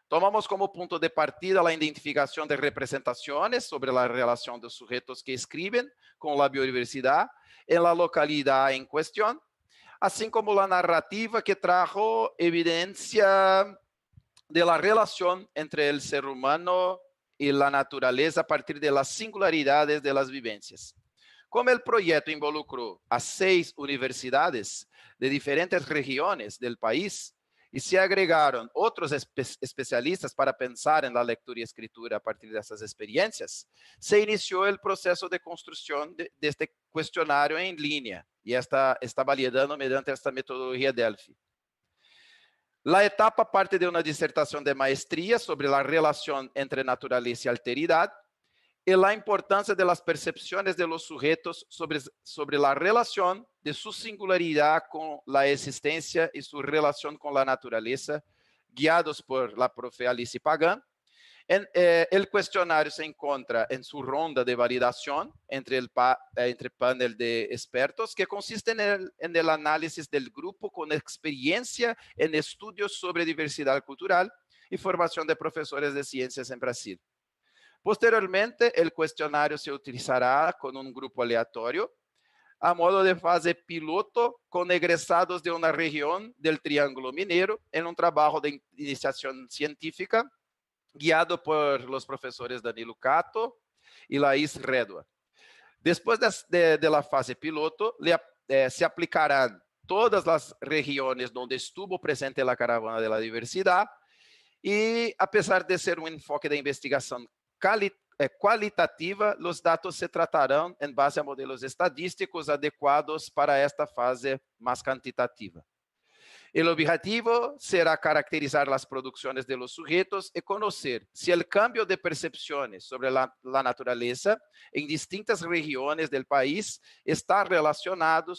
Tomamos como punto de partida la identificación de representaciones sobre la relación de sujetos que escriben con la biodiversidad en la localidad en cuestión, así como la narrativa que trajo evidencia de la relación entre el ser humano y la naturaleza a partir de las singularidades de las vivencias. Como el proyecto involucró a 6 universidades de diferentes regiones del país y se agregaron otros especialistas para pensar en la lectura y escritura a partir de esas experiencias, se inició el proceso de construcción de este cuestionario en línea y está validando mediante esta metodología Delphi. La etapa parte de una disertación de maestría sobre la relación entre naturaleza y alteridad y la importancia de las percepciones de los sujetos sobre la relación de su singularidad con la existencia y su relación con la naturaleza, guiados por la profe Alice Pagan. El cuestionario se encuentra en su ronda de validación entre panel de expertos, que consiste en el análisis del grupo con experiencia en estudios sobre diversidad cultural y formación de profesores de ciencias en Brasil. Posteriormente, el cuestionario se utilizará con un grupo aleatorio a modo de fase piloto con egresados de una región del Triángulo Mineiro en un trabajo de iniciación científica guiado por los profesores Danilo Cato y Laís Redua. Después de la fase piloto, se aplicarán todas las regiones donde estuvo presente la caravana de la diversidad y, a pesar de ser un enfoque de investigación cualitativa, los datos se tratarán en base a modelos estadísticos adecuados para esta fase más cuantitativa. El objetivo será caracterizar las producciones de los sujetos y conocer si el cambio de percepciones sobre la naturaleza en distintas regiones del país está relacionado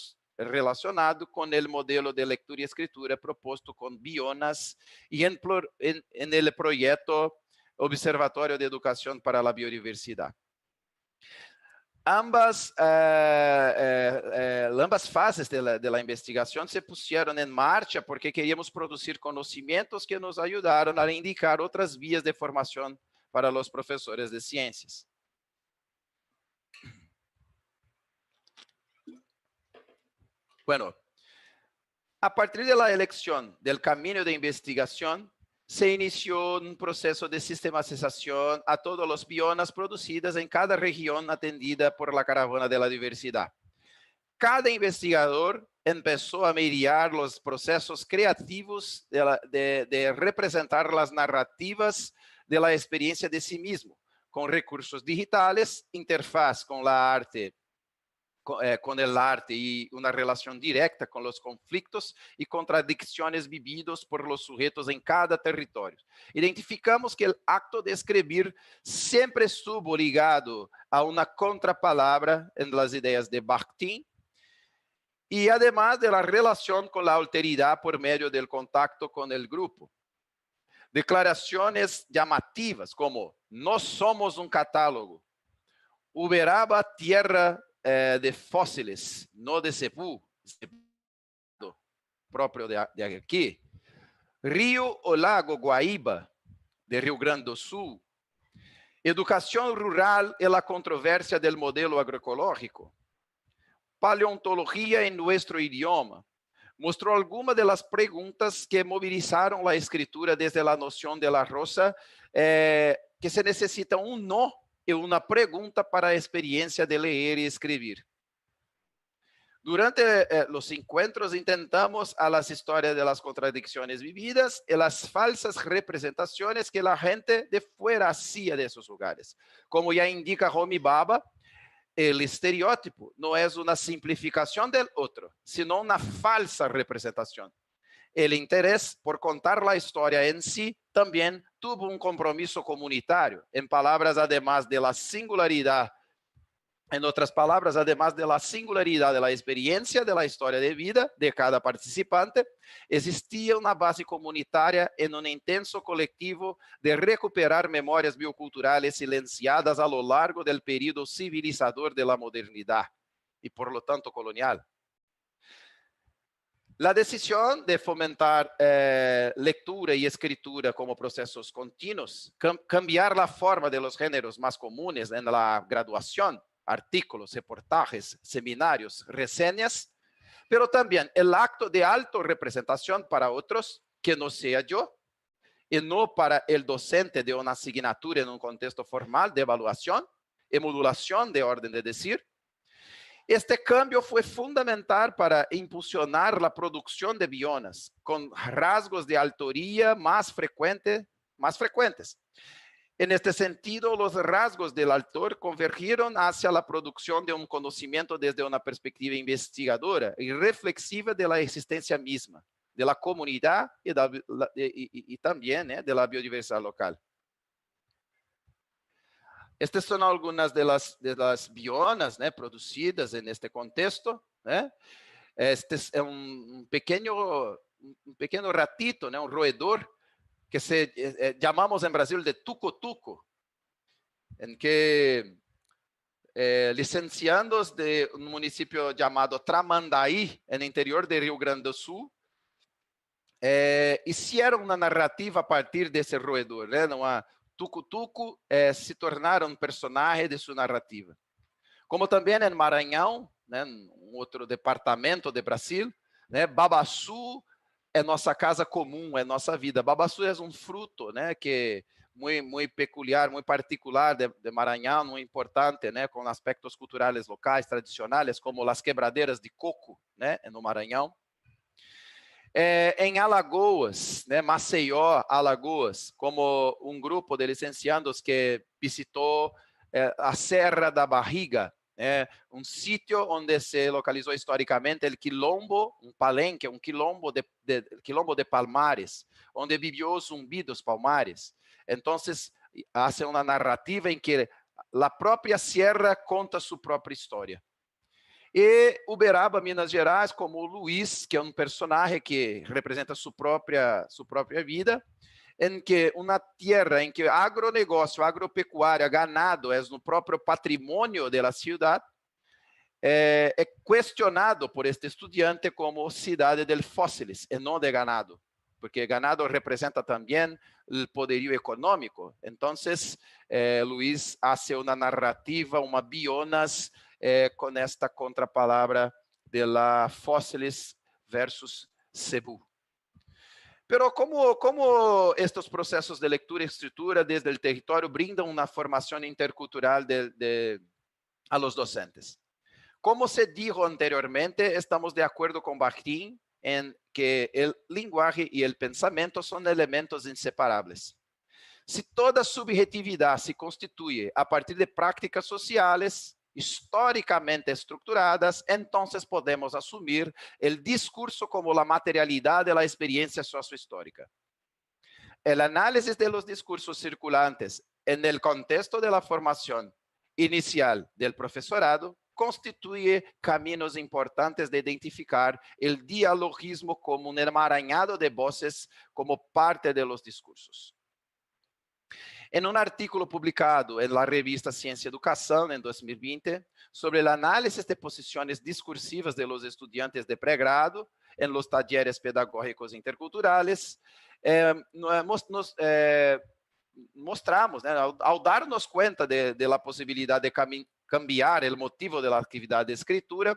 con el modelo de lectura y escritura propuesto con Bionas y en el proyecto Observatorio de Educación para la Biodiversidad. Ambas fases de la investigación se pusieron en marcha porque queríamos producir conocimientos que nos ayudaron a indicar otras vías de formación para los profesores de ciencias. Bueno, a partir de la elección del camino de investigación, se inició un proceso de sistematización a todos los bionas producidas en cada región atendida por la caravana de la diversidad. Cada investigador empezó a mediar los procesos creativos de representar las narrativas de la experiencia de sí mismo, con recursos digitales, interfaz con la arte, con el arte y una relación directa con los conflictos y contradicciones vividos por los sujetos en cada territorio. Identificamos que el acto de escribir siempre estuvo ligado a una contrapalabra en las ideas de Bakhtin y además de la relación con la alteridad por medio del contacto con el grupo. Declaraciones llamativas como "no somos un catálogo", "Uberaba tierra de fósiles, no de Cebu, próprio de aquí, Río o Lago Guaíba, de Rio Grande do Sul, educación rural y la controversia del modelo agroecológico, paleontología en nuestro idioma, mostró algunas de las preguntas que movilizaron la escritura desde la noción de la rosa, que se necesita un no y una pregunta para a experiência de ler e escrever. Durante los encuentros intentamos a las historias de las contradicciones vividas y las falsas representaciones que la gente de fuera hacía de esos lugares. Como ya indica Homi Bhabha, el estereotipo no es una simplificación del otro, sino una falsa representación. El interés por contar la historia en sí también tuvo un compromiso comunitario. En palabras, además de la singularidad, en otras palabras, además de la singularidad de la experiencia de la historia de vida de cada participante, existía una base comunitaria en un intenso colectivo de recuperar memorias bioculturales silenciadas a lo largo del periodo civilizador de la modernidad y por lo tanto colonial. La decisión de fomentar lectura y escritura como procesos continuos, cambiar la forma de los géneros más comunes en la graduación, artículos, reportajes, seminarios, reseñas, pero también el acto de autorrepresentación para otros que no sea yo, y no para el docente de una asignatura en un contexto formal de evaluación y modulación de orden de decir. Este cambio fue fundamental para impulsionar la producción de bionas con rasgos de autoría más frecuentes. En este sentido, los rasgos del autor convergieron hacia la producción de un conocimiento desde una perspectiva investigadora y reflexiva de la existencia misma, de la comunidad y también de la biodiversidad local. Estas son algunas de las bionas producidas en este contexto. Este es un pequeño ratito, un roedor, que llamamos en Brasil de tuco-tuco, en que licenciados de un municipio llamado Tramandaí, en el interior de Rio Grande do Sul, hicieron una narrativa a partir de ese roedor, Tuco-tuco se tornaram um personagem de sua narrativa. Como também em Maranhão, um outro departamento de Brasil, Babaçu é nossa casa comum, é nossa vida. Babaçu é um fruto que muito peculiar, muito particular de Maranhão, muito importante, com aspectos culturais locais, tradicionais, como as quebradeiras de coco no Maranhão. Em Alagoas, Maceió, Alagoas, como um grupo de licenciados que visitou a Serra da Barriga, um sítio onde se localizou historicamente o quilombo, um palenque, um quilombo de Palmares, onde vivió o Zumbi dos Palmares. Então, hace uma narrativa em que a própria Sierra conta sua própria história. E Uberaba, Minas Gerais, como Luiz, que é um personagem que representa sua própria vida, em que uma terra em que agronegócio, agropecuária, ganado é no próprio patrimônio da cidade, é questionado por este estudante como cidade de fósseis e não de ganado, porque ganado representa também o poderio econômico. Então, Luiz hace uma narrativa, uma bionas, com esta contrapalavra de la fósiles versus cebu. Pero como estes processos de leitura e escritura desde o território brindam uma formação intercultural a los docentes? Como se dijo anteriormente, estamos de acordo com Bakhtin en que el lenguaje y el pensamiento son elementos inseparables. Si toda subjetividad se constituye a partir de prácticas sociales históricamente estructuradas, entonces podemos asumir el discurso como la materialidad de la experiencia sociohistórica. El análisis de los discursos circulantes en el contexto de la formación inicial del profesorado constituye caminos importantes de identificar el dialogismo como un enmarañado de voces como parte de los discursos. En un artículo publicado en la revista Ciencia y Educación en 2020 sobre el análisis de posiciones discursivas de los estudiantes de pregrado en los talleres pedagógicos interculturales, mostramos, al darnos cuenta de la posibilidad de cambiar el motivo de la actividad de escritura,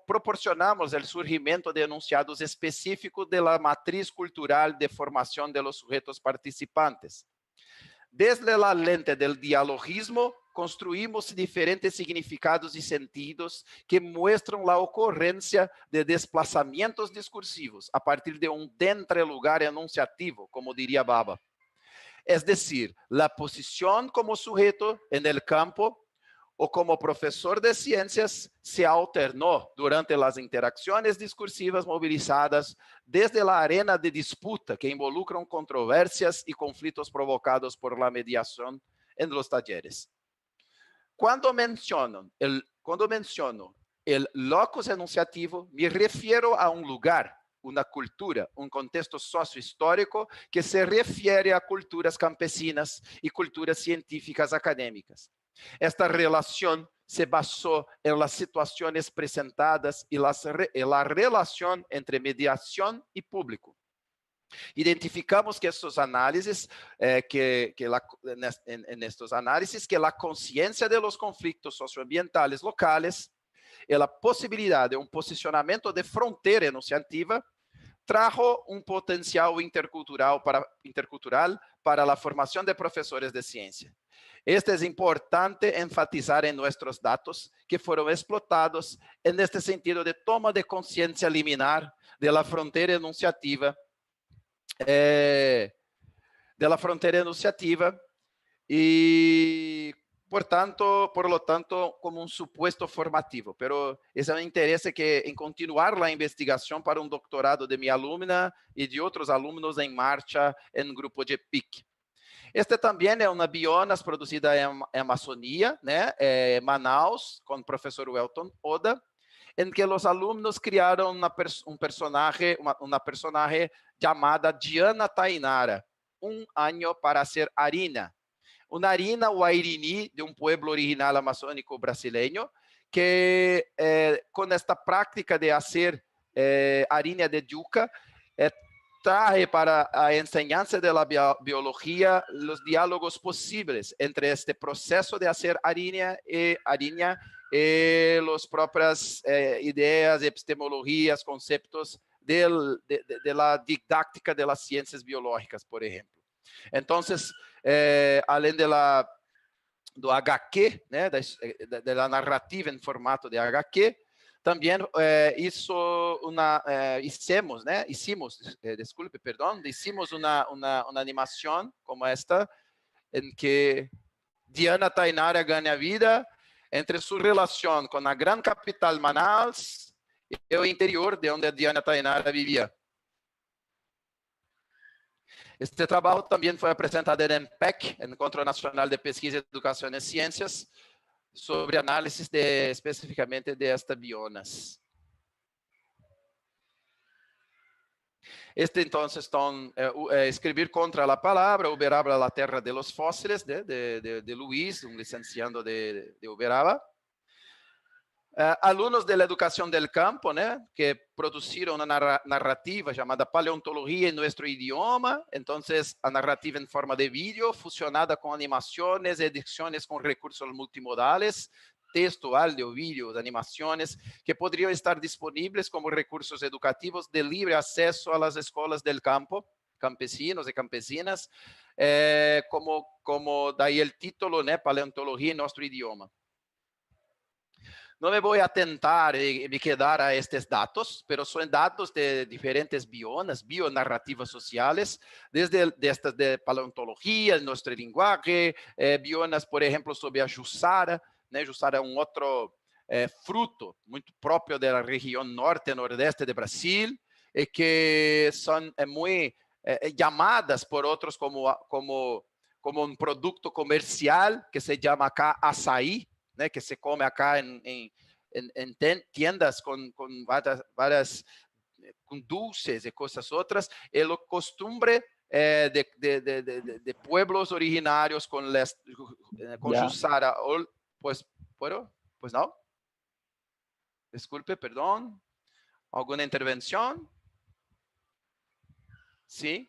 proporcionamos el surgimiento de enunciados específicos de la matriz cultural de formación de los sujetos participantes. Desde la lente del dialogismo, construimos diferentes significados y sentidos que muestran la ocurrencia de desplazamientos discursivos a partir de un dentro lugar enunciativo, como diría Baba. Es decir, la posición como sujeto en el campo o como profesor de ciencias se alternó durante las interacciones discursivas movilizadas desde la arena de disputa que involucran controversias y conflictos provocados por la mediación en los talleres. Cuando menciono el locus enunciativo, me refiero a un lugar, una cultura, un contexto sociohistórico que se refiere a culturas campesinas y culturas científicas académicas. Esta relación se basó en las situaciones presentadas y la relación entre mediación y público. Identificamos que estos análisis, en estos análisis, que la conciencia de los conflictos socioambientales locales y la posibilidad de un posicionamiento de frontera enunciativa trajo un potencial intercultural para la formación de profesores de ciencia. Este es importante enfatizar en nuestros datos que fueron explotados en este sentido de toma de conciencia liminar de la frontera enunciativa, y por lo tanto, como un supuesto formativo. Pero ese me interesa en continuar la investigación para un doctorado de mi alumna y de otros alumnos en marcha en grupo de PIC. Este también es una bionas producida en Amazonía, ¿no? Manaus, con el profesor Welton Oda, en que los alumnos crearon una personaje llamada Diana Tainara, un año para hacer harina. Una harina guairiní de un pueblo original amazónico brasileño que con esta práctica de hacer harina de yuca, trae para la enseñanza de la biología los diálogos posibles entre este proceso de hacer harina y las propias ideas, epistemologías, conceptos de la didáctica de las ciencias biológicas, por ejemplo. Entonces, além do HQ, né, da narrativa em formato de HQ, também hicimos uma animação como esta, em que Diana Tainara ganha vida entre sua relação com a grande capital Manaus e o interior de onde Diana Tainara vivia. Este trabalho também foi apresentado em ENPEC, Encontro Nacional de Pesquisa, Educação e Ciências, sobre análisis especificamente de esta bionas. Entonces, escribir contra la palabra, Uberaba, la terra de los fósiles, de Luis, un licenciado de Uberaba. Alunos de la educación del campo, ¿no? Que produjeron una narrativa llamada Paleontología en nuestro idioma. Entonces, la narrativa en forma de vídeo, fusionada con animaciones, ediciones con recursos multimodales, texto, audio, vídeos, animaciones, que podrían estar disponibles como recursos educativos de libre acceso a las escuelas del campo, campesinos y campesinas, como de ahí el título, ¿no? Paleontología en nuestro idioma. No me voy a tentar y me quedar a estos datos, pero son datos de diferentes bionarrativas sociales, desde estas de paleontología, nuestro lenguaje, bionas, por ejemplo, sobre a Jussara, né? Jussara é um outro fruto muito próprio da região norte e nordeste de Brasil, e que são muito chamadas por outros como um produto comercial que se chama acá açaí, né, que se come acá em tiendas com várias com dulces e coisas outras, e o costume de pueblos originários com Jussara. Pues no. Disculpe, perdón. ¿Alguna intervención? Sí.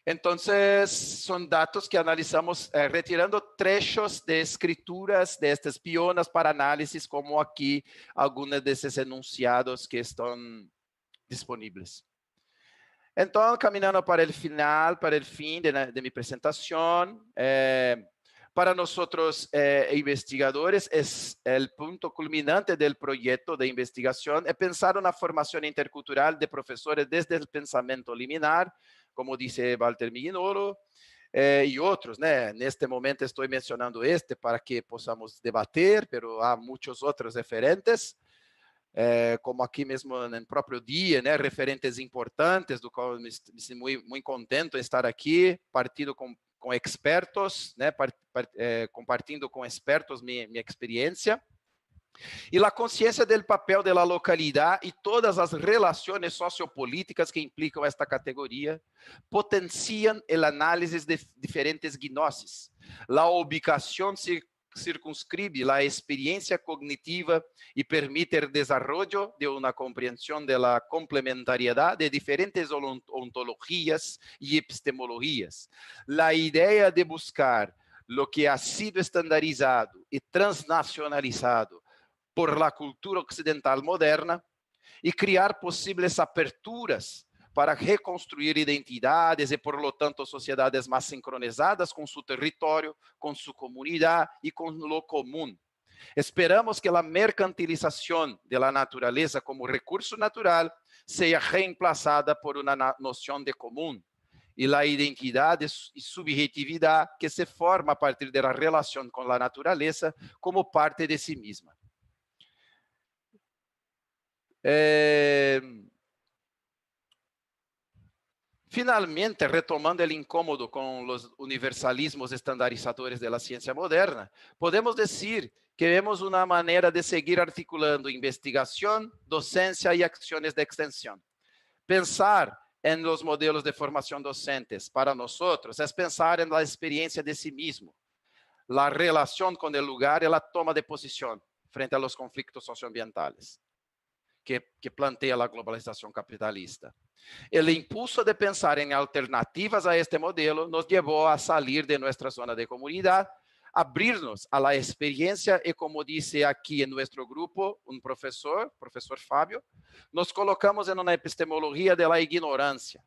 Entonces, son datos que analizamos retirando trechos de escrituras de estas bionas para análisis, como aquí algunos de esos enunciados que están disponibles. Então, caminhando para o final, para o fim de minha apresentação, para nós investigadores, o ponto culminante do projeto de investigação é pensar na formação intercultural de professores desde o pensamento liminar, como disse Walter Mignolo, e outros, né? Neste momento estou mencionando este para que possamos debater, mas há muitos outros referentes. Como aqui mesmo no próprio dia, né, referentes importantes, do qual me sinto muito contente de estar aqui, partindo com expertos, né, compartilhando com expertos minha experiência, e a consciência do papel da localidade e todas as relações sociopolíticas que implicam esta categoria, potenciam a análise de diferentes gnoses. A ubicação circunscribe a experiência cognitiva e permite o desenvolvimento de uma compreensão da complementariedade de diferentes ontologias e epistemologias. A ideia de buscar lo que ha sido estandarizado e transnacionalizado por la cultura ocidental moderna e criar possíveis aperturas para reconstruir identidades e, por lo tanto, sociedades mais sincronizadas com seu território, com sua comunidade e com lo comum. Esperamos que a mercantilização da natureza como recurso natural seja reemplazada por uma noção de comum e a identidade e subjetividade que se forma a partir da relação com a natureza como parte de si mesma. Finalmente, retomando o incômodo com os universalismos estandarizadores da ciência moderna, podemos dizer que vemos uma maneira de seguir articulando investigação, docência e ações de extensão. Pensar em los modelos de formação docentes para nós é pensar em la experiência de si mesmo, la relação com o lugar e a toma de posição frente a los conflictos socioambientales que plantea a globalização capitalista. O impulso de pensar em alternativas a este modelo nos levou a sair de nossa zona de comunidade, abrir-nos a la experiência e, como disse aqui em nosso grupo, professor Fábio, nos colocamos em uma epistemologia de la ignorância.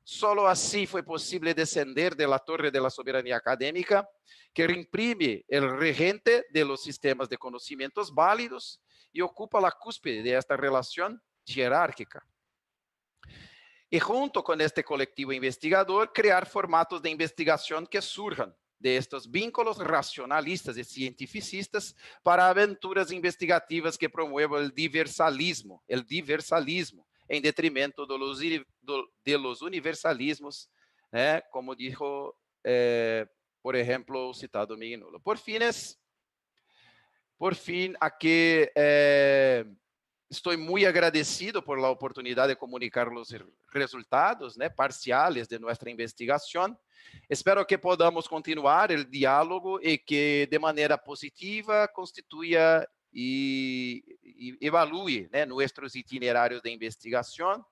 Solo assim foi possível descender de la torre de la soberania acadêmica, que reprime o regente de los sistemas de conhecimentos válidos e ocupa a cúspide de esta relação hierárquica. E junto com este coletivo investigador, criar formatos de investigação que surjam de estes vínculos racionalistas e cientificistas para aventuras investigativas que promuevam o diversalismo, em detrimento de los universalismos, né, como dijo, por exemplo, o citado Mignolo. Por fim, aqui estou muito agradecido por la oportunidade de comunicar os resultados, né, parciais de nossa investigação. Espero que podamos continuar o diálogo e que, de maneira positiva, constituya e evalue, né, nossos itinerários de investigação.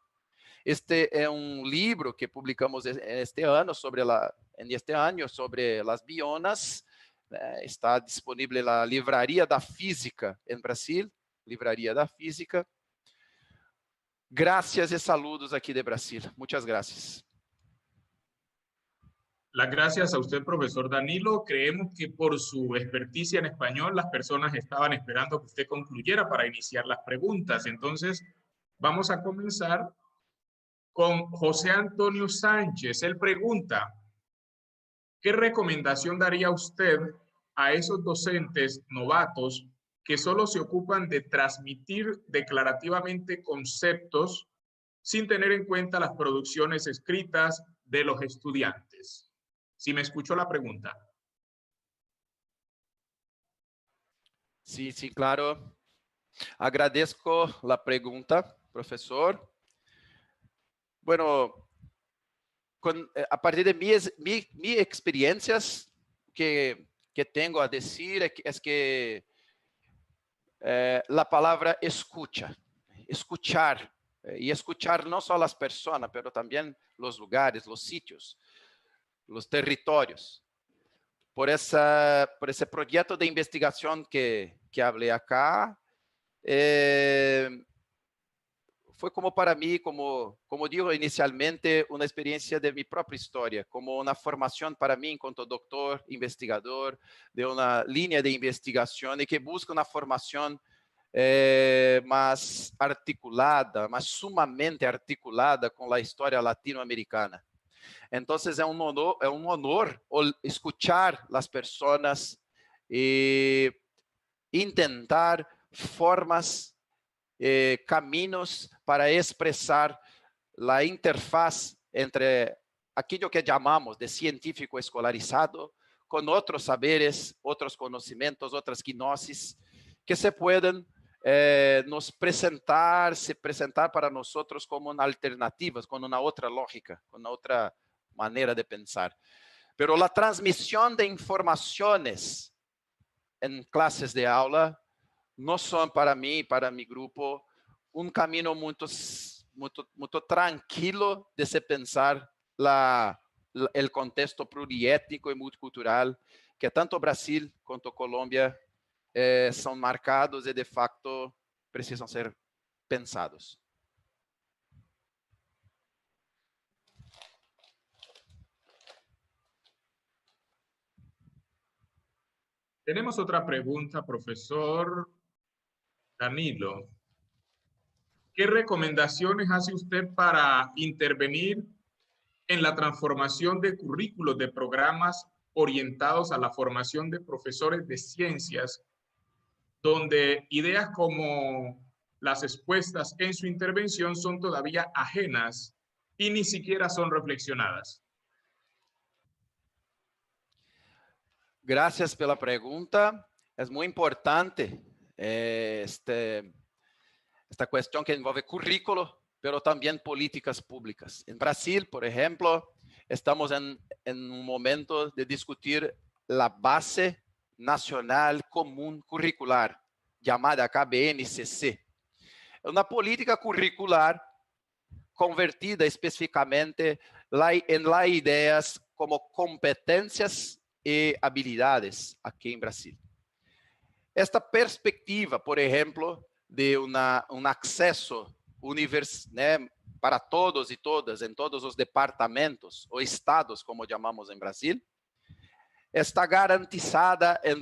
Este é livro que publicamos este ano sobre as bionas. Está disponível na Livraria da Física em Brasil, Livraria da Física. Gracias e saludos aqui de Brasil. Muchas gracias. Las gracias a usted, profesor Danilo. Creemos que por su experticia en español, las personas estaban esperando que usted concluyera para iniciar las preguntas. Entonces, vamos a comenzar con José Antonio Sánchez. Él pregunta, ¿qué recomendación daría usted a esos docentes novatos que solo se ocupan de transmitir declarativamente conceptos sin tener en cuenta las producciones escritas de los estudiantes? ¿Sí me escuchó la pregunta? Sí, claro. Agradezco la pregunta, profesor. Bueno, a partir de mis experiencias que tengo a decir es que la palabra escuchar, y escuchar no solo a las personas, pero también los lugares, los sitios, los territorios. Por ese proyecto de investigación que hablé acá, fue como para mí, como digo inicialmente, una experiencia de mi propia historia, como una formación para mí en cuanto doctor, investigador, de una línea de investigación y que busca una formación más articulada, más sumamente articulada con la historia latinoamericana. Entonces es un honor escuchar las personas y intentar formas, caminos para expresar la interfaz entre aquello que llamamos de científico escolarizado con otros saberes, otros conocimientos, otras gnosis que se pueden se presentar para nosotros como una alternativas, con una otra lógica, con una otra manera de pensar. Pero la transmisión de informaciones en clases de aula no son para mí, para mi grupo, un camino muy tranquilo de se pensar el contexto pluriétnico y multicultural que tanto Brasil quanto Colômbia são marcados e de facto precisam ser pensados. Tenemos otra pregunta, profesor Danilo. ¿Qué recomendaciones hace usted para intervenir en la transformación de currículos de programas orientados a la formación de profesores de ciencias, donde ideas como las expuestas en su intervención son todavía ajenas y ni siquiera son reflexionadas? Gracias pela pergunta. É muito importante esta questão que envolve currículo, pero também políticas públicas. Em Brasil, por exemplo, estamos em um momento de discutir a base nacional comum curricular, chamada KBNCC. É uma política curricular convertida especificamente em ideias como competências e habilidades aqui em Brasil. Esta perspectiva, por exemplo, de um acesso para todos e todas em todos os departamentos ou estados, como chamamos em Brasil, está garantizada em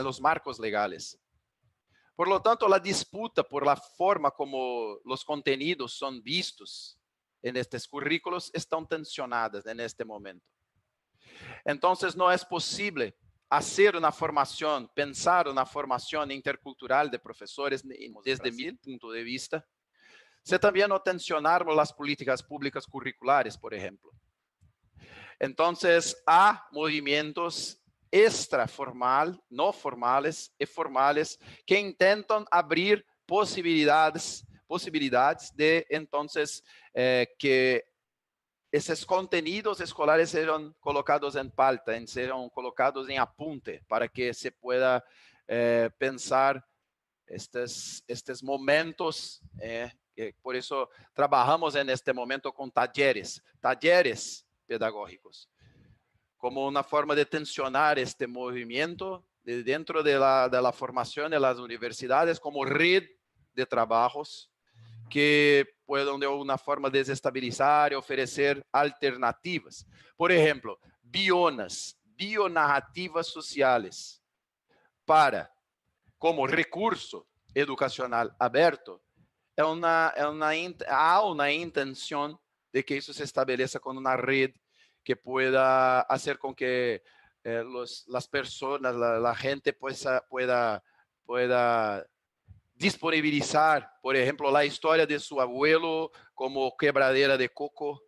los marcos legales. Por lo tanto, a disputa por la forma como os contenidos são vistos en estes currículos estão tensionadas en este momento. Entonces, no es posible hacer una formación, pensar una formación intercultural de profesores desde mi punto de vista, si también no tensionarmos las políticas públicas curriculares, por ejemplo. Entonces, hay movimientos extraformal, no formales y formales que intentan abrir posibilidades de, entonces, que esses contenidos escolares serão colocados em pauta, serão colocados em apunte, para que se pueda pensar estes momentos. Por isso, trabalhamos neste momento com talleres pedagógicos, como uma forma de tensionar este movimento de dentro de la formación de las universidades, como red de trabajos que puedan de alguna forma desestabilizar y ofrecer alternativas. Por ejemplo, bionarrativas sociales como recurso educacional abierto, há una intención de que eso se estabeleça como una red que pueda hacer con que las personas, la gente pueda disponibilizar, por ejemplo, la historia de su abuelo como quebradera de coco,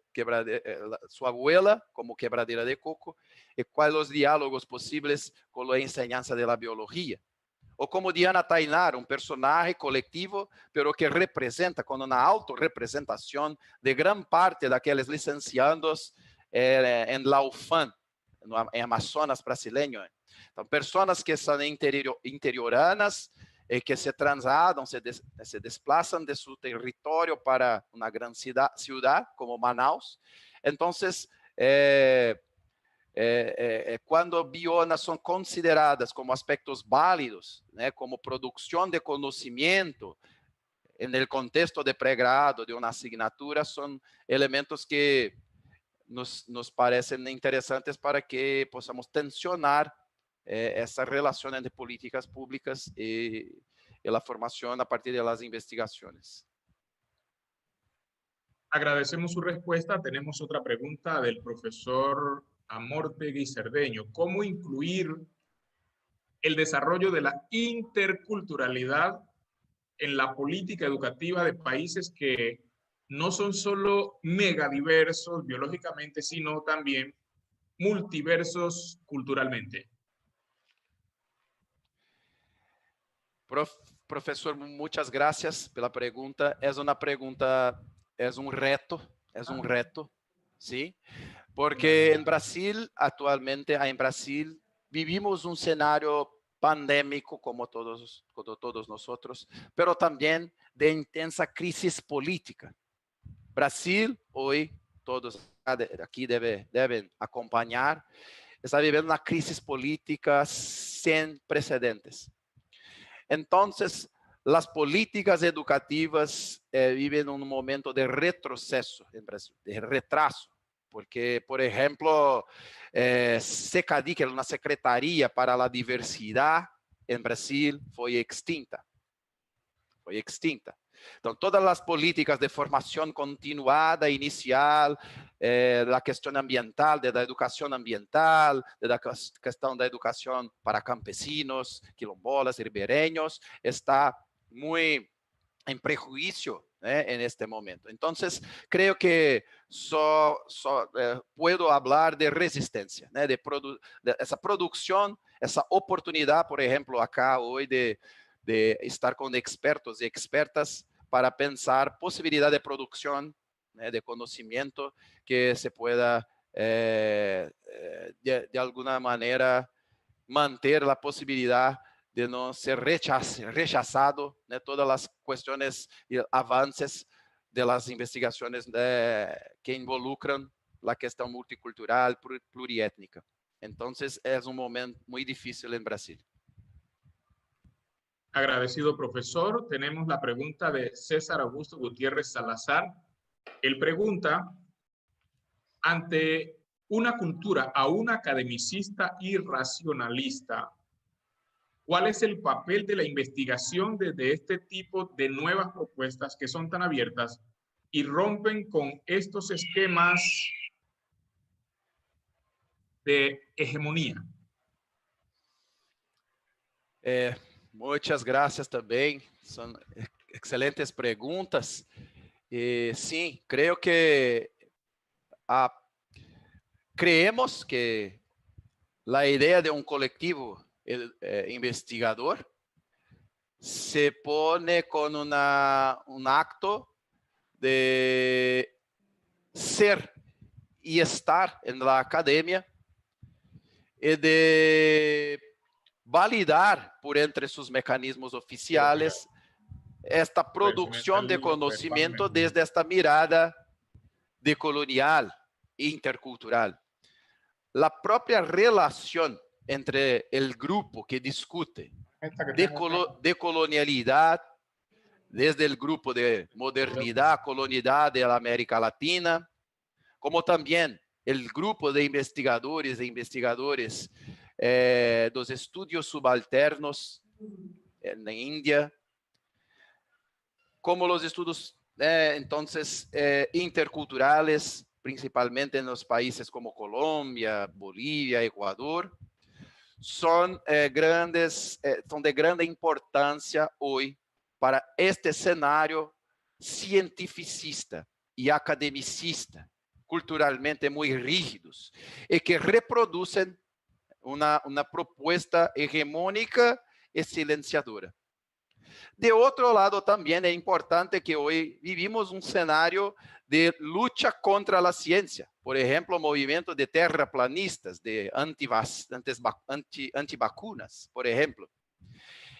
su abuela como quebradera de coco, y cuáles los diálogos posibles con la enseñanza de la biología. O como Diana Tainar, un personaje colectivo, pero que representa con una autorrepresentación de gran parte de aquellos licenciados en la UFAM, en Amazonas brasileño. Então, personas que são interioranas, que se trasladam, se desplazam de seu território para uma grande cidade, como Manaus. Então, quando bionas são consideradas como aspectos válidos, como produção de conhecimento, en el contexto de pregrado de una asignatura son elementos que nos parecen interesantes para que podamos tensionar essa relação entre políticas públicas e a formação a partir de las investigaciones. Agradecemos su respuesta. Tenemos otra pregunta del profesor Amortegui Cerdeño. ¿Cómo incluir el desarrollo de la interculturalidad en la política educativa de países que no son solo megadiversos biológicamente, sino también multiversos culturalmente? Professor, muitas graças pela pergunta. É uma pergunta, é um reto, sim? Porque em Brasil, atualmente, em Brasil, vivimos um cenário pandêmico, como todos nós, pero também de intensa crise política. Brasil, hoje, todos aqui devem acompanhar, está vivendo uma crise política sem precedentes. Entonces, las políticas educativas viven un momento de retroceso en Brasil, de retraso, porque, por ejemplo, SECADI, que era una secretaría para la diversidad en Brasil, fue extinta. Entonces, todas las políticas de formación continuada, inicial, la cuestión ambiental, de la educación ambiental, de la cuestión de educación para campesinos, quilombolas, ribereños, está muy en prejuicio en este momento. Entonces, creo que puedo hablar de resistencia, de esa producción, esa oportunidad, por ejemplo, acá hoy de estar con expertos y expertas para pensar posibilidad de producción, de conocimiento que se pueda de alguna manera mantener la posibilidad de no ser rechazado de todas las cuestiones y avances de las investigaciones que involucran la cuestión multicultural, pluriétnica. Entonces, es un momento muy difícil en Brasil. Agradecido, profesor. Tenemos la pregunta de César Augusto Gutiérrez Salazar. Él pregunta, ante una cultura aún academicista y racionalista, ¿cuál es el papel de la investigación desde este tipo de nuevas propuestas que son tan abiertas y rompen con estos esquemas de hegemonía? Muchas gracias também. São excelentes perguntas. Sim, creio que creemos que a ideia de um coletivo investigador se pone com um acto de ser e estar na academia e de validar por entre sus mecanismos oficiales esta producción de conocimiento desde esta mirada decolonial e intercultural. La propia relación entre el grupo que discute decolonialidad, desde el grupo de modernidad, colonialidad de la América Latina, como también el grupo de investigadores e investigadores dos estudios subalternos en India, como los estudios entonces interculturales, principalmente en los países como Colombia, Bolivia, Ecuador, son de grande importância hoje para este cenário cientificista e academicista, culturalmente muito rígidos, e que reproduzem uma proposta hegemônica e silenciadora. De outro lado, também é importante que hoje vivimos um cenário de luta contra a ciência. Por exemplo, o movimento de terraplanistas, de antivacunas, por exemplo.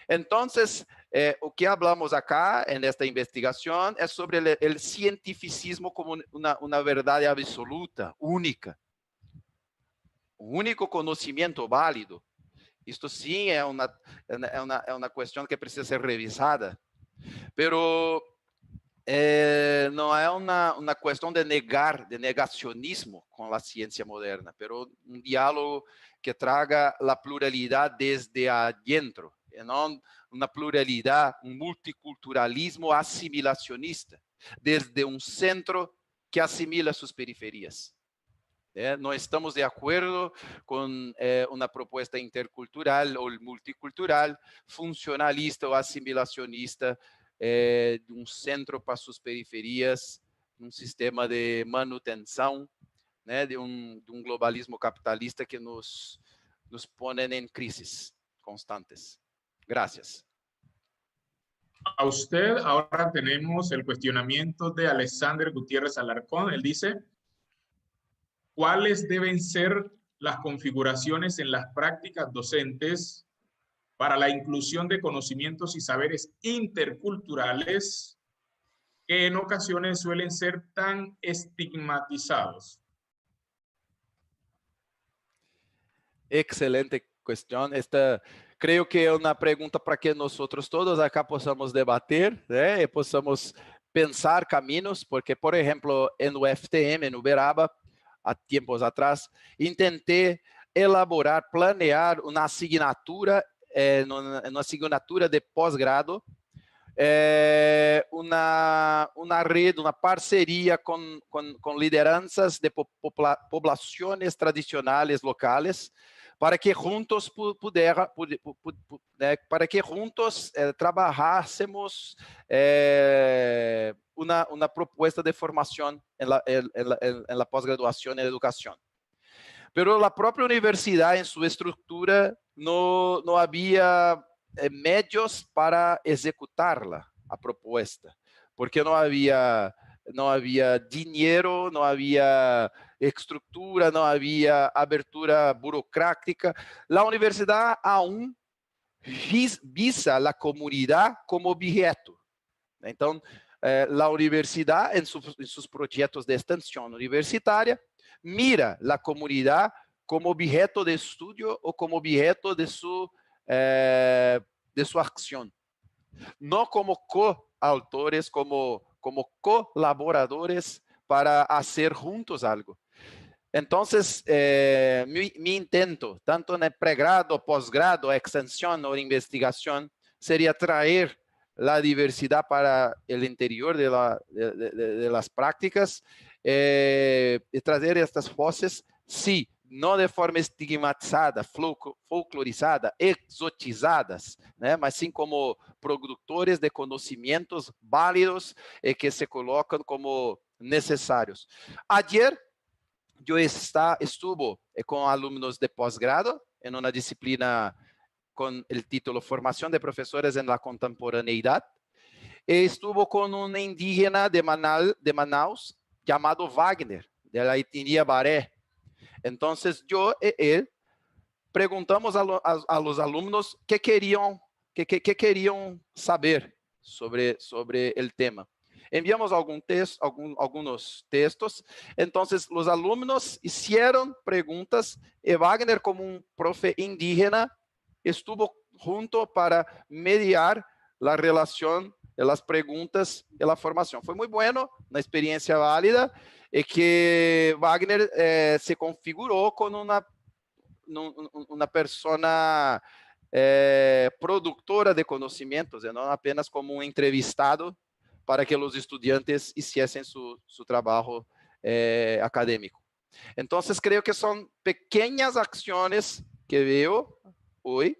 Então, o que falamos acá, nesta investigação, é sobre o cientificismo como uma verdade absoluta, única. O único conhecimento válido. Isto sim é uma questão que precisa ser revisada. Pero não é uma questão de negacionismo com a ciência moderna, pero um diálogo que traga a pluralidade desde adentro, e não uma pluralidade, um multiculturalismo assimilacionista, desde um centro que assimila suas periferias. Não estamos de acordo com uma proposta intercultural ou multicultural, funcionalista ou assimilacionista, de um centro para suas periferias, um sistema de manutenção, né, de um globalismo capitalista que nos põe em crises constantes. Gracias. A usted ahora tenemos el cuestionamiento de Alexander Gutiérrez Alarcón. Él dice, ¿cuáles deben ser las configuraciones en las prácticas docentes para la inclusión de conocimientos y saberes interculturales que en ocasiones suelen ser tan estigmatizados? Excelente cuestión. Creo que é uma pergunta para que nós todos acá possamos debater, né, e possamos pensar caminhos, porque, por exemplo, no FTM, no Uberaba, há tempos atrás, tentei elaborar, planear uma assinatura, uma assinatura de pós-grado, uma rede, uma parceria com lideranças de populações tradicionais locais, para que juntos trabalhássemos uma proposta de formação em la pós-graduação em educação. Pero a própria universidade, em sua estrutura, não havia meios para executar-la, a proposta, porque não havia dinheiro, não havia estrutura, não havia abertura burocrática. A universidade aún visa a comunidade como objeto. Então, a universidade, em seus projetos de extensão universitária, mira a comunidade como objeto de estudo ou como objeto de sua ação, não como coautores, como colaboradores para fazer juntos algo. Então, mi intento, tanto no pré-grado, pós-grado, extensão ou investigação, seria trazer a diversidade para o interior de las prácticas e trazer estas vozes, sim, não de forma estigmatizada, folclorizada, exotizadas, né? Mas sim como produtores de conhecimentos válidos e que se colocam como necessários. Ayer eu estuve com alunos de pós-grado em uma disciplina com o título Formação de Professores em la Contemporaneidade, e estuve com um indígena de Manaus chamado Wagner, de la etnia Baré. Então, eu e ele perguntamos a los alunos que queriam saber sobre o tema. Enviamos alguns textos. Então, os alunos fizeram perguntas e Wagner, como profe indígena, estuvo junto para mediar a relação das perguntas e a formação. Foi muito bueno, uma experiência válida, e que Wagner se configurou como uma pessoa produtora de conhecimentos, e não apenas como um entrevistado para que os estudantes hiciessem seu trabalho acadêmico. Então, creio que são pequenas ações que veo hoje,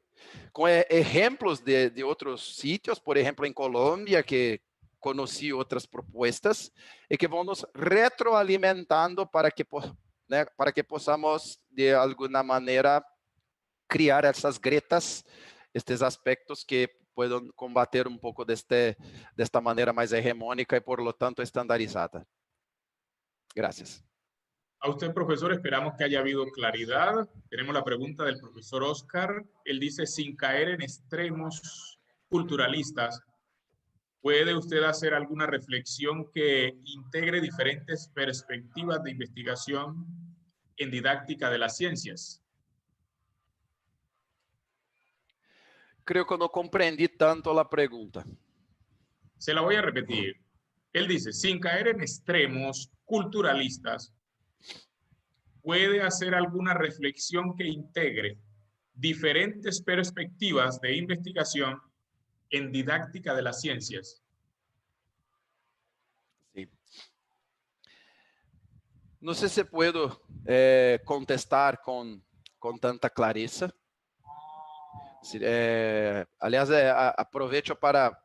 com exemplos de outros sítios, por exemplo, em Colômbia, que conheci outras propostas, e que vão nos retroalimentando para que possamos, de alguma maneira, criar essas gretas, estes aspectos que podem combater um pouco desta maneira mais hegemônica e, por lo tanto, estandarizada. Gracias. A usted, profesor, esperamos que haya habido claridad. Tenemos la pregunta del profesor Oscar. Él dice, sin caer en extremos culturalistas, ¿puede usted hacer alguna reflexión que integre diferentes perspectivas de investigación en didáctica de las ciencias? Creo que não compreendi tanto a pergunta. Se la voy a repetir. Él dice, sin caer en extremos culturalistas, puede hacer alguna reflexión que integre diferentes perspectivas de investigación en didáctica de las ciencias. Sí. No sé si puedo contestar con tanta clareza. Sí, aliás, aprovecho para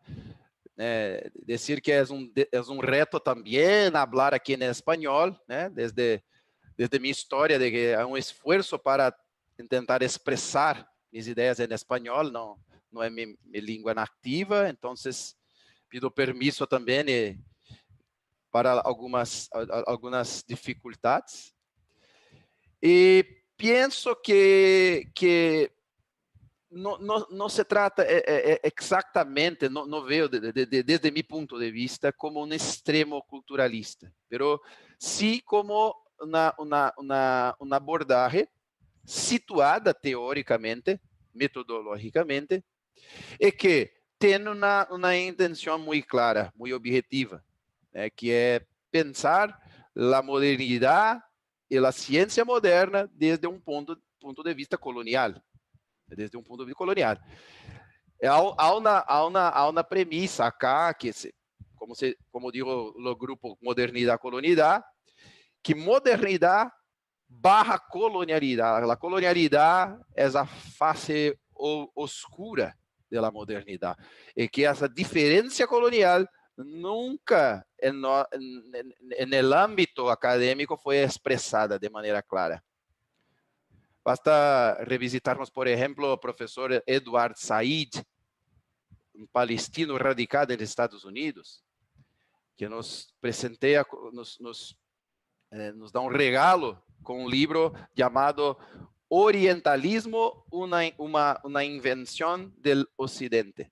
decir que es un reto también hablar aquí en español, ¿eh? Desde mi historia, de que hay un esfuerzo para intentar expresar mis ideas en español, no es mi lengua nativa, entonces pido permiso también para algunas dificultades. Y pienso que no se trata exactamente, no veo desde mi punto de vista como un extremo culturalista, pero sí como una abordaje situada teóricamente, metodológicamente, y que tiene una intención muy clara, muy objetiva, que es pensar la modernidad y la ciencia moderna desde un punto de vista colonial. Desde um ponto de vista colonial. Há uma premissa acá, como digo o grupo Modernidade Colonialidade, que modernidade barra colonialidade. A colonialidade é a face oscura da modernidade. E que essa diferença colonial nunca, no âmbito acadêmico, foi expressada de maneira clara. Basta revisitarmos, por ejemplo, al profesor Edward Said, un palestino radicado en los Estados Unidos, que nos da un regalo con un libro llamado Orientalismo, una invención del Occidente.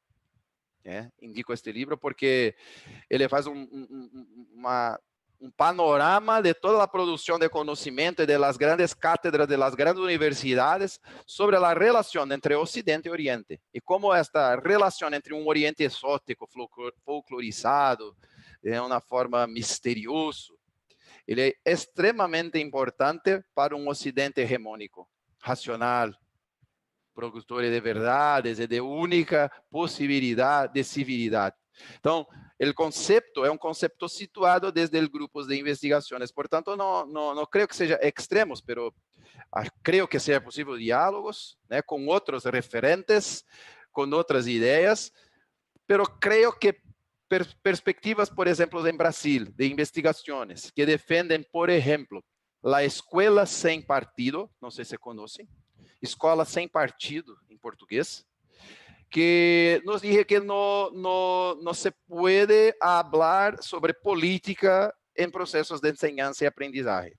Indico este libro porque ele faz un panorama de toda la producción de conocimiento y de las grandes cátedras de las grandes universidades sobre la relación entre Occidente y Oriente y cómo esta relación entre un Oriente exótico, folclorizado, de una forma misteriosa, ele é extremamente importante para un Occidente hegemónico, racional, productor de verdades e de única possibilidade de civilidade. Então, o conceito é um conceito situado desde grupos de investigações. Portanto, não creio que seja extremos, pero creio que seja possível diálogos, né, com outros referentes, com outras ideias, pero creio que perspectivas, por exemplo, em Brasil, de investigações, que defendem, por exemplo, a escola sem partido, não sei se conhecem, escola sem partido, em português, que nos diz que não se pode falar sobre política em processos de enseñança e aprendizagem.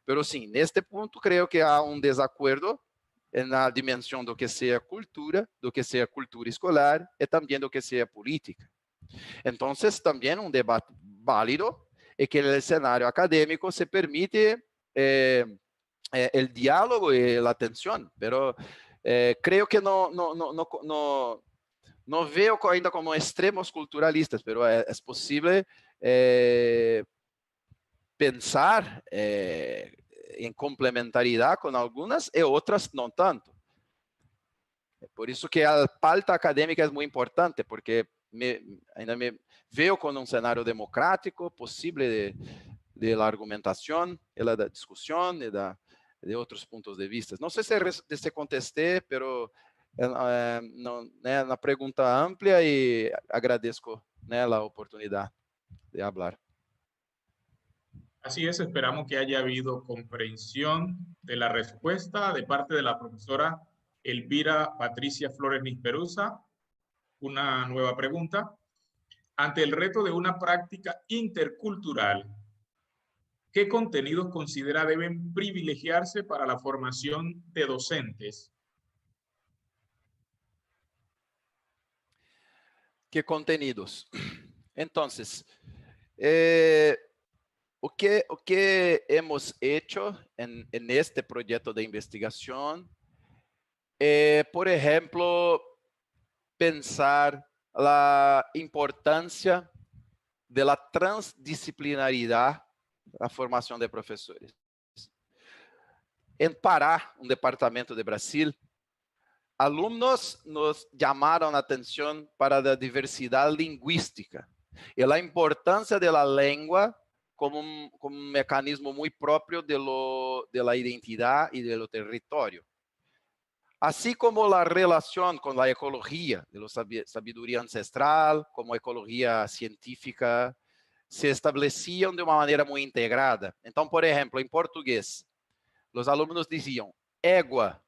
Pero sim, neste ponto, creio que há um desacordo na dimensão do que seja cultura escolar e também do que seja política. Então, também um debate válido é que no cenário acadêmico se permite el diálogo y la atención, pero creo que no veo ainda como extremos culturalistas, pero es posible pensar en complementariedad con algunas y otras no tanto. Por eso que a pauta académica es muy importante, porque ainda me veo con un cenário democrático, posible de la argumentación, de la discusión, de outros pontos de vista. Não sei se contestei, pero uma pergunta ampla e agradeço a oportunidade de falar. Así es, esperamos que haya habido comprensión de la respuesta de parte de la profesora Elvira Patricia Flores Nisperusa. Una nueva pregunta. Ante el reto de una práctica intercultural, ¿qué contenidos considera deben privilegiarse para la formación de docentes? ¿Qué contenidos? Entonces, o que hemos hecho en este proyecto de investigación, por ejemplo, pensar la importancia de la transdisciplinaridad da formação de professores. Em Pará, um departamento de Brasil, alunos nos chamaram a atenção para a diversidade linguística e a importância da língua como um mecanismo muito próprio de la identidade e do território. Assim como a relação com a ecologia, de sabedoria ancestral, como a ecologia científica, se estabeleciam de uma maneira muito integrada. Então, por exemplo, em português, os alunos diziam, égua,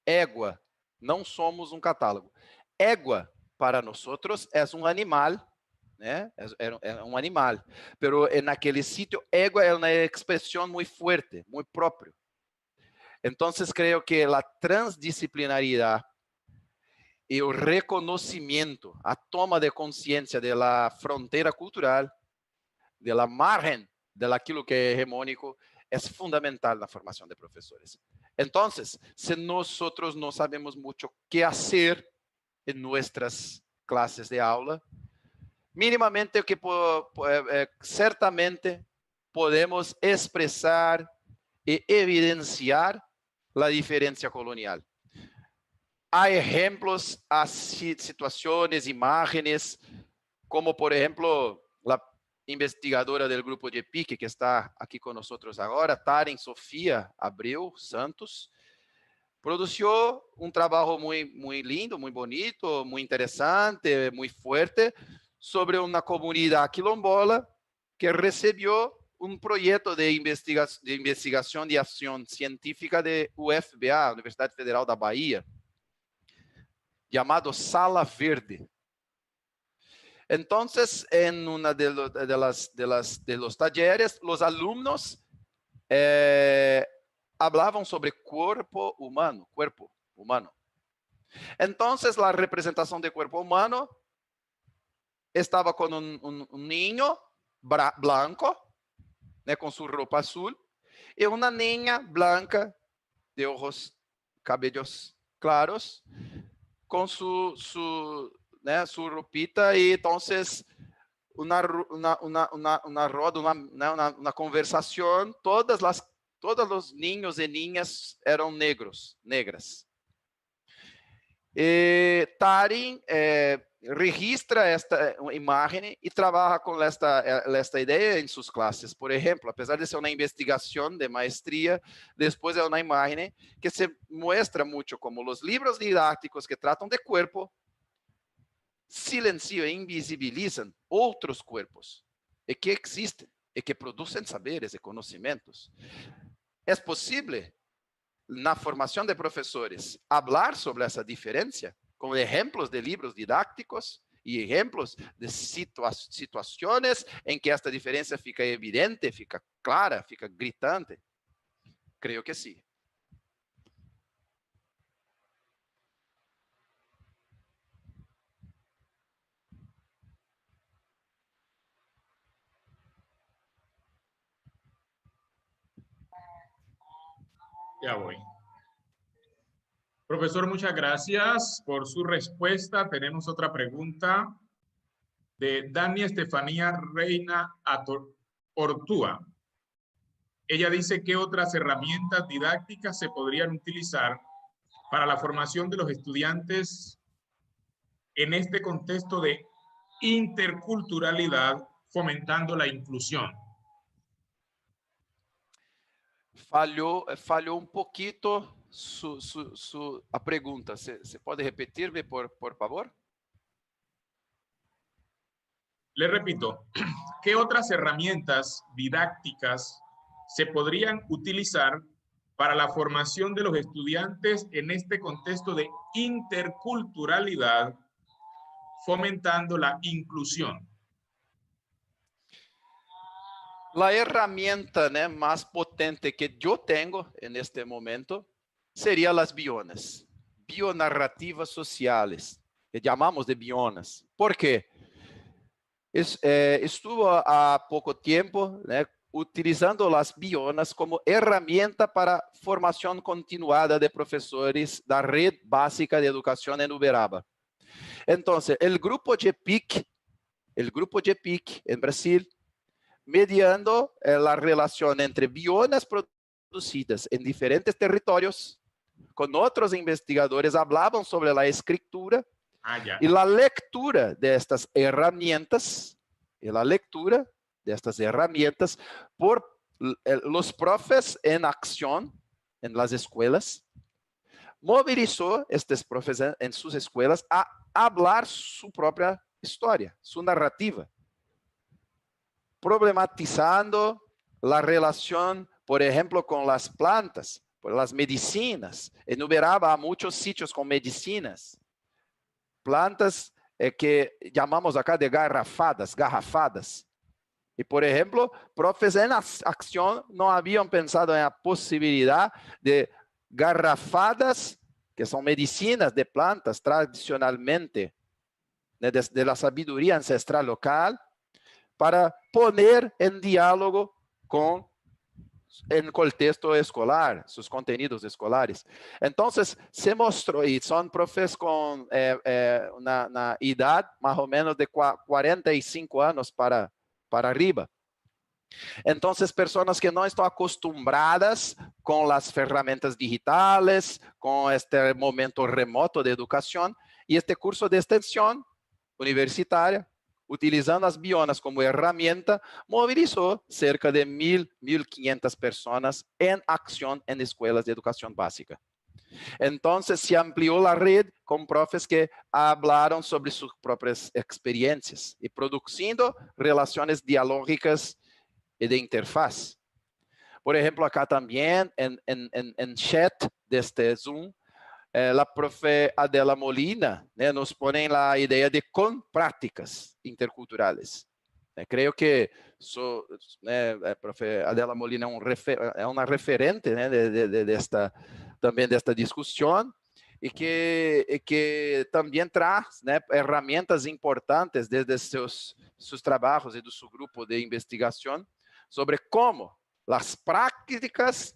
égua, não somos um catálogo. Égua, para nós, é um animal, né? É um animal. Pero naquele sítio, égua é uma expressão muito forte, muito própria. Então, creio que a transdisciplinaridade e o reconhecimento, a toma de consciência da fronteira cultural, da margem daquilo que é hegemônico, é fundamental na formação de professores. Então, se nós não sabemos muito o que fazer em nossas classes de aula, minimamente que certamente podemos expressar e evidenciar a diferença colonial. Há exemplos, há situações, imagens, como, por exemplo, a investigadora do grupo de PIC, que está aqui conosco agora, Taren Sofia Abreu Santos, produziu um trabalho muito lindo, muito bonito, muito interessante, muito forte, sobre uma comunidade quilombola que recebeu um projeto de investigação de ação científica de UFBA, Universidade Federal da Bahia, chamado Sala Verde. Entonces, en una de los talleres, los alumnos hablaban sobre cuerpo humano. Entonces, la representación de cuerpo humano estaba con un niño blanco, con su ropa azul, y una niña blanca de ojos, cabellos claros, con su ropita, y entonces una roda, una conversación. Todos los niños y niñas eran negras. Taren registra esta imagen y trabaja con esta idea en sus clases. Por ejemplo, a pesar de ser una investigación de maestría, después de una imagen que se muestra mucho como los libros didácticos que tratan de cuerpo silenciam e invisibilizam outros corpos e que existem e que produzem saberes e conhecimentos. É possível, na formação de professores, falar sobre essa diferença com exemplos de livros didácticos e exemplos de situações em que esta diferença fica evidente, fica clara, fica gritante? Creio que sim. Ya voy. Profesor, muchas gracias por su respuesta. Tenemos otra pregunta de Dani Estefanía Reina Ortúa. Ella dice, ¿qué otras herramientas didácticas se podrían utilizar para la formación de los estudiantes en este contexto de interculturalidad, fomentando la inclusión? Falhou um pouquinho a pergunta. Você pode repetir-me, por favor? Le repito, ¿qué otras herramientas didácticas se podrían utilizar para la formación de los estudiantes en este contexto de interculturalidad, fomentando la inclusión? La herramienta más potente que yo tengo en este momento serían las bionas, bionarrativas sociales, que llamamos de bionas. ¿Por qué? Estuvo há pouco tempo utilizando as bionas como ferramenta para formação continuada de professores da rede básica de educação em Uberaba. Entonces, el grupo GPIC en Brasil, mediando la relación entre bionas producidas en diferentes territorios, con otros investigadores hablaban sobre la escritura y la lectura de estas herramientas, por los profes en acción en las escuelas, movilizó estos profes en sus escuelas a hablar su propia historia, su narrativa, problematizando la relación, por ejemplo, con las plantas, por las medicinas. Enumeraba a muchos sitios con medicinas, plantas que llamamos acá de garrafadas. Y, por ejemplo, profes en acción no habían pensado en la posibilidad de garrafadas, que son medicinas de plantas tradicionalmente, de la sabiduría ancestral local, para poner en diálogo con el contexto escolar, sus contenidos escolares. Entonces, se mostró, y son profes con una edad más o menos de 45 años para arriba. Entonces, personas que no están acostumbradas con las herramientas digitales, con este momento remoto de educación, y este curso de extensión universitária, utilizando as bionas como herramienta, movilizou cerca de 1.500 personas en acción en escuelas de educación básica. Entonces, se amplió la red con profes que hablaron sobre sus propias experiencias y produciendo relaciones dialógicas y de interfaz. Por ejemplo, acá también en chat de este Zoom, la profe Adela Molina nos pone la idea de con prácticas interculturales. Creo que profe Adela Molina es una referente también de esta discusión y que también trae herramientas importantes desde sus trabajos y de su grupo de investigación sobre cómo las prácticas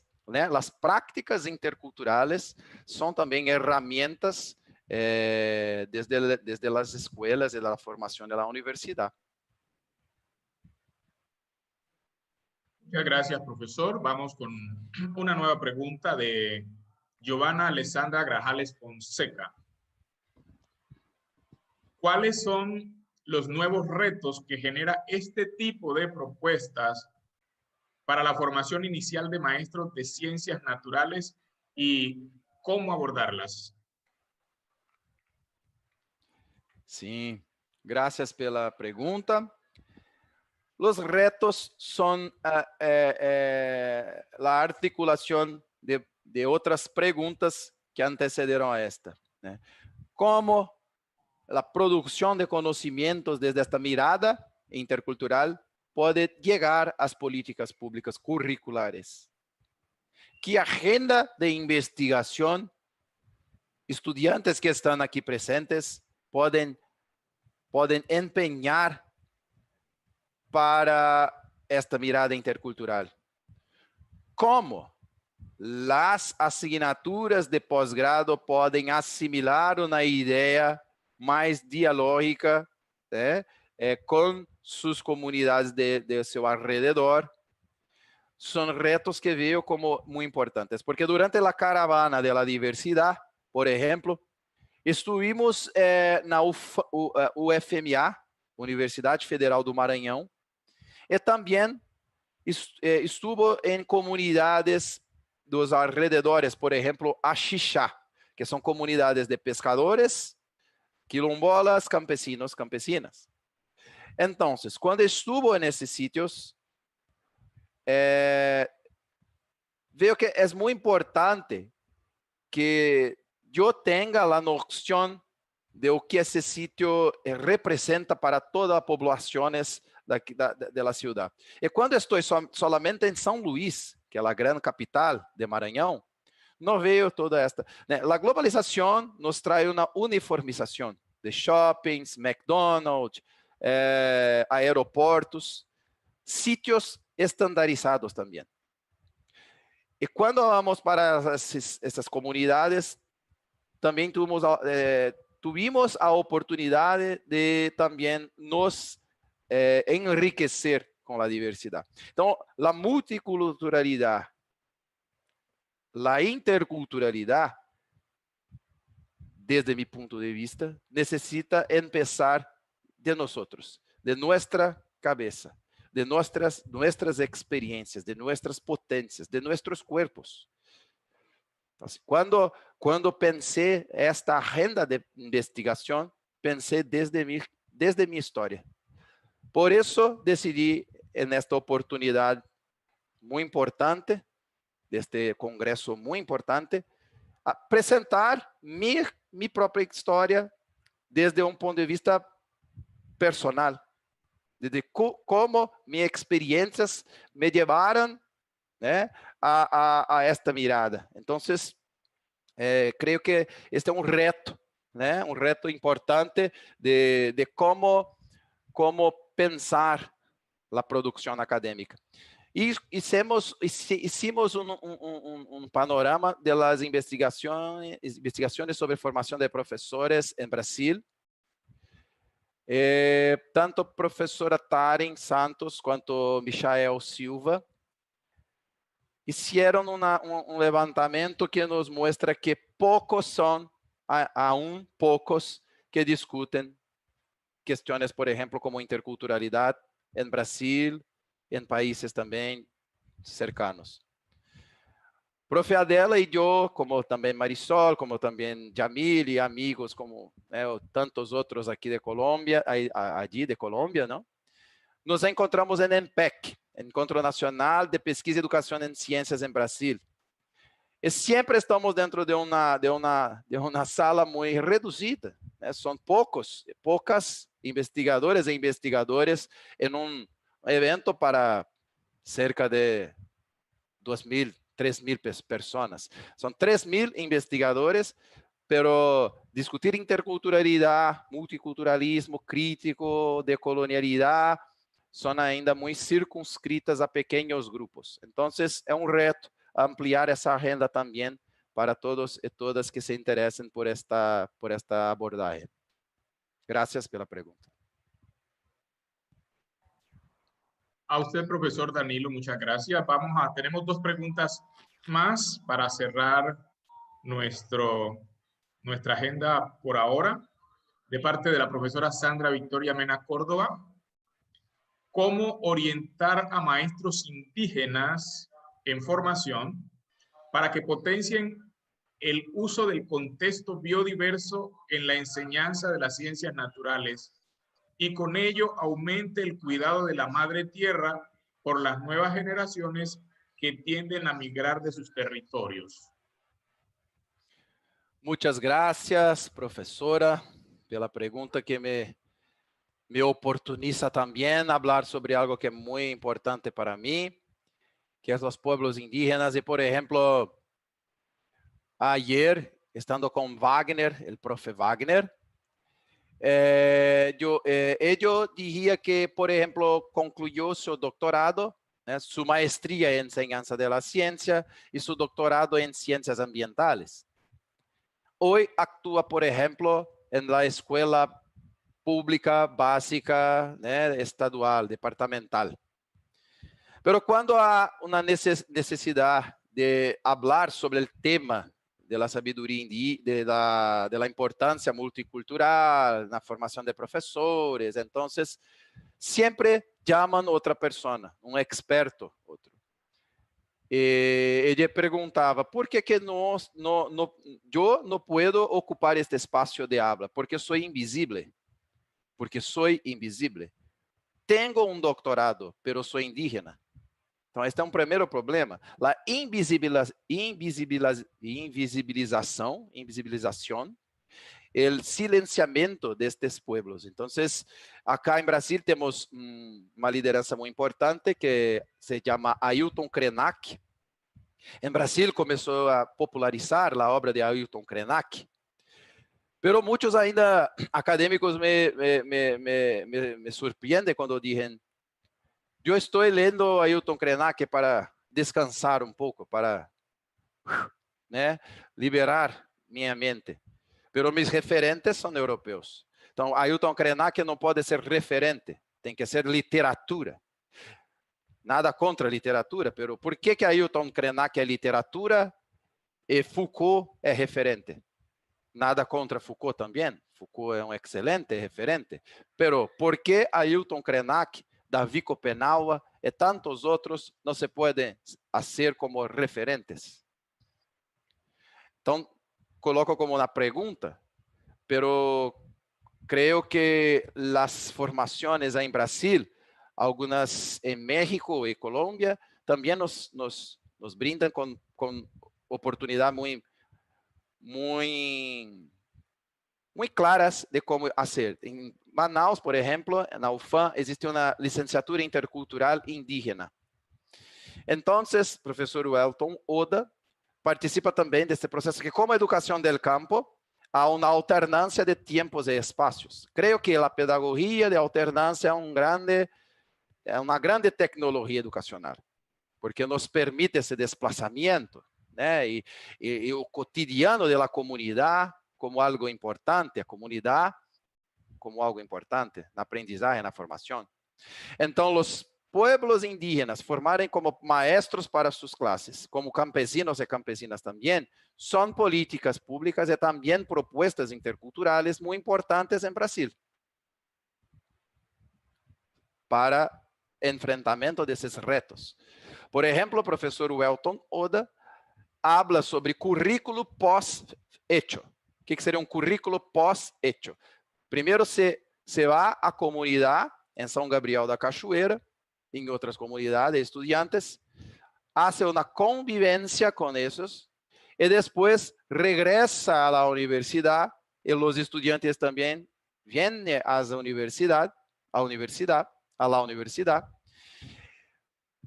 interculturales son también herramientas desde las escuelas y la formación de la universidad. Muchas gracias, profesor. Vamos con una nueva pregunta de Giovanna Alessandra Grajales Fonseca. ¿Cuáles son los nuevos retos que genera este tipo de propuestas para la formación inicial de maestros de ciencias naturales y cómo abordarlas? Sí, gracias por la pregunta. Los retos son la articulación de otras preguntas que antecedieron a esta. ¿Cómo la producción de conocimientos desde esta mirada intercultural puede llegar a las políticas públicas curriculares? ¿Qué agenda de investigación estudiantes que están aquí presentes pueden empeñar para esta mirada intercultural? ¿Cómo las asignaturas de posgrado pueden asimilar una idea más dialógica con sus comunidades de su alrededor? Son retos que veo como muy importantes, porque durante la caravana de la diversidad, por ejemplo, estuvimos na UFMA, Universidade Federal do Maranhão, e também estuvo em comunidades dos alrededores, por exemplo, Axixá, que são comunidades de pescadores, quilombolas, campesinos, campesinas. Então, quando estuvo nesses sítios, veo que é muito importante que eu tenha a noção de o que esse sítio representa para todas as populações da cidade. E quando estou solamente em São Luís, que é a grande capital de Maranhão, não vejo toda esta. A globalização nos traz uma uniformização de shoppings, McDonald's, aeroportos, sítios estandarizados também. E quando vamos para essas comunidades, também tuvimos tuvimos a oportunidad de también nos enriquecer con la diversidad. Entonces, la multiculturalidad, la interculturalidad, desde mi punto de vista, necesita empezar de nosotros, de nuestra cabeza, de nuestras experiencias, de nuestras potencias, de nuestros cuerpos. Entonces, cuando pensé esta agenda de investigación, pensé desde mi historia. Por eso decidí en esta oportunidad muy importante, de este congreso muy importante, a presentar mi propia historia desde un punto de vista personal, desde cómo mis experiencias me llevaron, ¿eh?, a esta mirada. Entonces, creo que este es un reto, ¿eh?, un reto importante de cómo pensar la producción académica. Y hicimos un panorama de las investigaciones sobre formación de profesores en Brasil. Tanto profesora Taren Santos quanto Michael Silva hicieron un levantamento que nos muestra que pocos son, aún pocos, que discuten cuestiones, por ejemplo, como interculturalidad en Brasil, en países también cercanos. Profe Adela y yo, como también Marisol, como también Jamil y amigos como tantos otros aquí de Colombia, allí de Colombia, ¿no?, nos encontramos en ENPEC, Encontro Nacional de Pesquisa y Educación en Ciencias en Brasil. Y siempre estamos dentro de una sala muy reducida, ¿eh? Son pocas investigadores e investigadores en un evento para cerca de 2.000, 3.000 personas. Son 3.000 investigadores, pero discutir interculturalidad, multiculturalismo crítico, decolonialidad, son ainda muy circunscritas a pequeños grupos. Entonces, es un reto ampliar esa agenda también para todos y todas que se interesen por esta abordaje. Gracias por la pregunta. A usted, profesor Danilo, muchas gracias. Tenemos dos preguntas más para cerrar nuestra agenda por ahora, de parte de la profesora Sandra Victoria Mena Córdoba. ¿Cómo orientar a maestros indígenas en formación para que potencien el uso del contexto biodiverso en la enseñanza de las ciencias naturales y con ello aumente el cuidado de la madre tierra por las nuevas generaciones que tienden a migrar de sus territorios? Muchas gracias, profesora, pela pregunta que me oportuniza también hablar sobre algo que es muy importante para mí, que es los pueblos indígenas. Y, por ejemplo, ayer, estando con Wagner, el profe Wagner, ello diría que, por ejemplo, concluyó su doctorado, su maestría en enseñanza de la ciencia y su doctorado en ciencias ambientales. Hoy actúa, por ejemplo, en la escuela pública, básica, estadual, departamental. Pero cuando hay una necesidad de hablar sobre el tema de la sabiduría de la importancia multicultural, la formación de profesores, entonces siempre llaman a otra persona, un experto, otro. Ella preguntaba, ¿por qué que yo no puedo ocupar este espacio de habla? Porque soy invisible. Porque soy invisible. Tengo un doctorado, pero soy indígena. Então, este é um primeiro problema. A invisibilização, o silenciamento destes pueblos. Então, acá em Brasil temos uma liderança muito importante que se chama Ailton Krenak. Em Brasil começou a popularizar a obra de Ailton Krenak. Pero muitos ainda acadêmicos me surpreendem quando dizem: eu estou lendo Ailton Krenak para descansar um pouco, para liberar minha mente. pero mis referentes são europeus. Então, Ailton Krenak não pode ser referente, tem que ser literatura. Nada contra a literatura, pero por que Ailton Krenak é literatura e Foucault é referente? Nada contra Foucault também. Foucault é um excelente referente. Pero por que Ailton Krenak, Davi Kopenawa e tantos outros não se podem fazer como referentes? Então, coloco como uma pergunta, pero creo que as formações em Brasil, algumas em México e Colômbia, também nos brindam com oportunidades muito claras de como fazer. Em Manaus, por exemplo, na UFAM, existe uma licenciatura intercultural indígena. Então, professor Welton Oda participa também deste processo que, como educação del campo, há uma alternância de tempos e espaços. Creio que a pedagogia de alternância é uma grande tecnologia educacional, porque nos permite esse desplazamento, né? E o cotidiano da comunidade como algo importante, a comunidade como algo importante na aprendizagem, na formação. Então, os pueblos indígenas formarem como maestros para suas classes, como campesinos e campesinas também, são políticas públicas e também propostas interculturais muito importantes em Brasil para enfrentamento desses retos. Por exemplo, o professor Welton Oda habla sobre currículo pós-hecho. O que seria um currículo pós-hecho? Primeiro se vai à comunidade em São Gabriel da Cachoeira, em outras comunidades, estudantes, hace uma convivência com esses, e depois regressa à universidade, e os estudantes também vêm à universidade,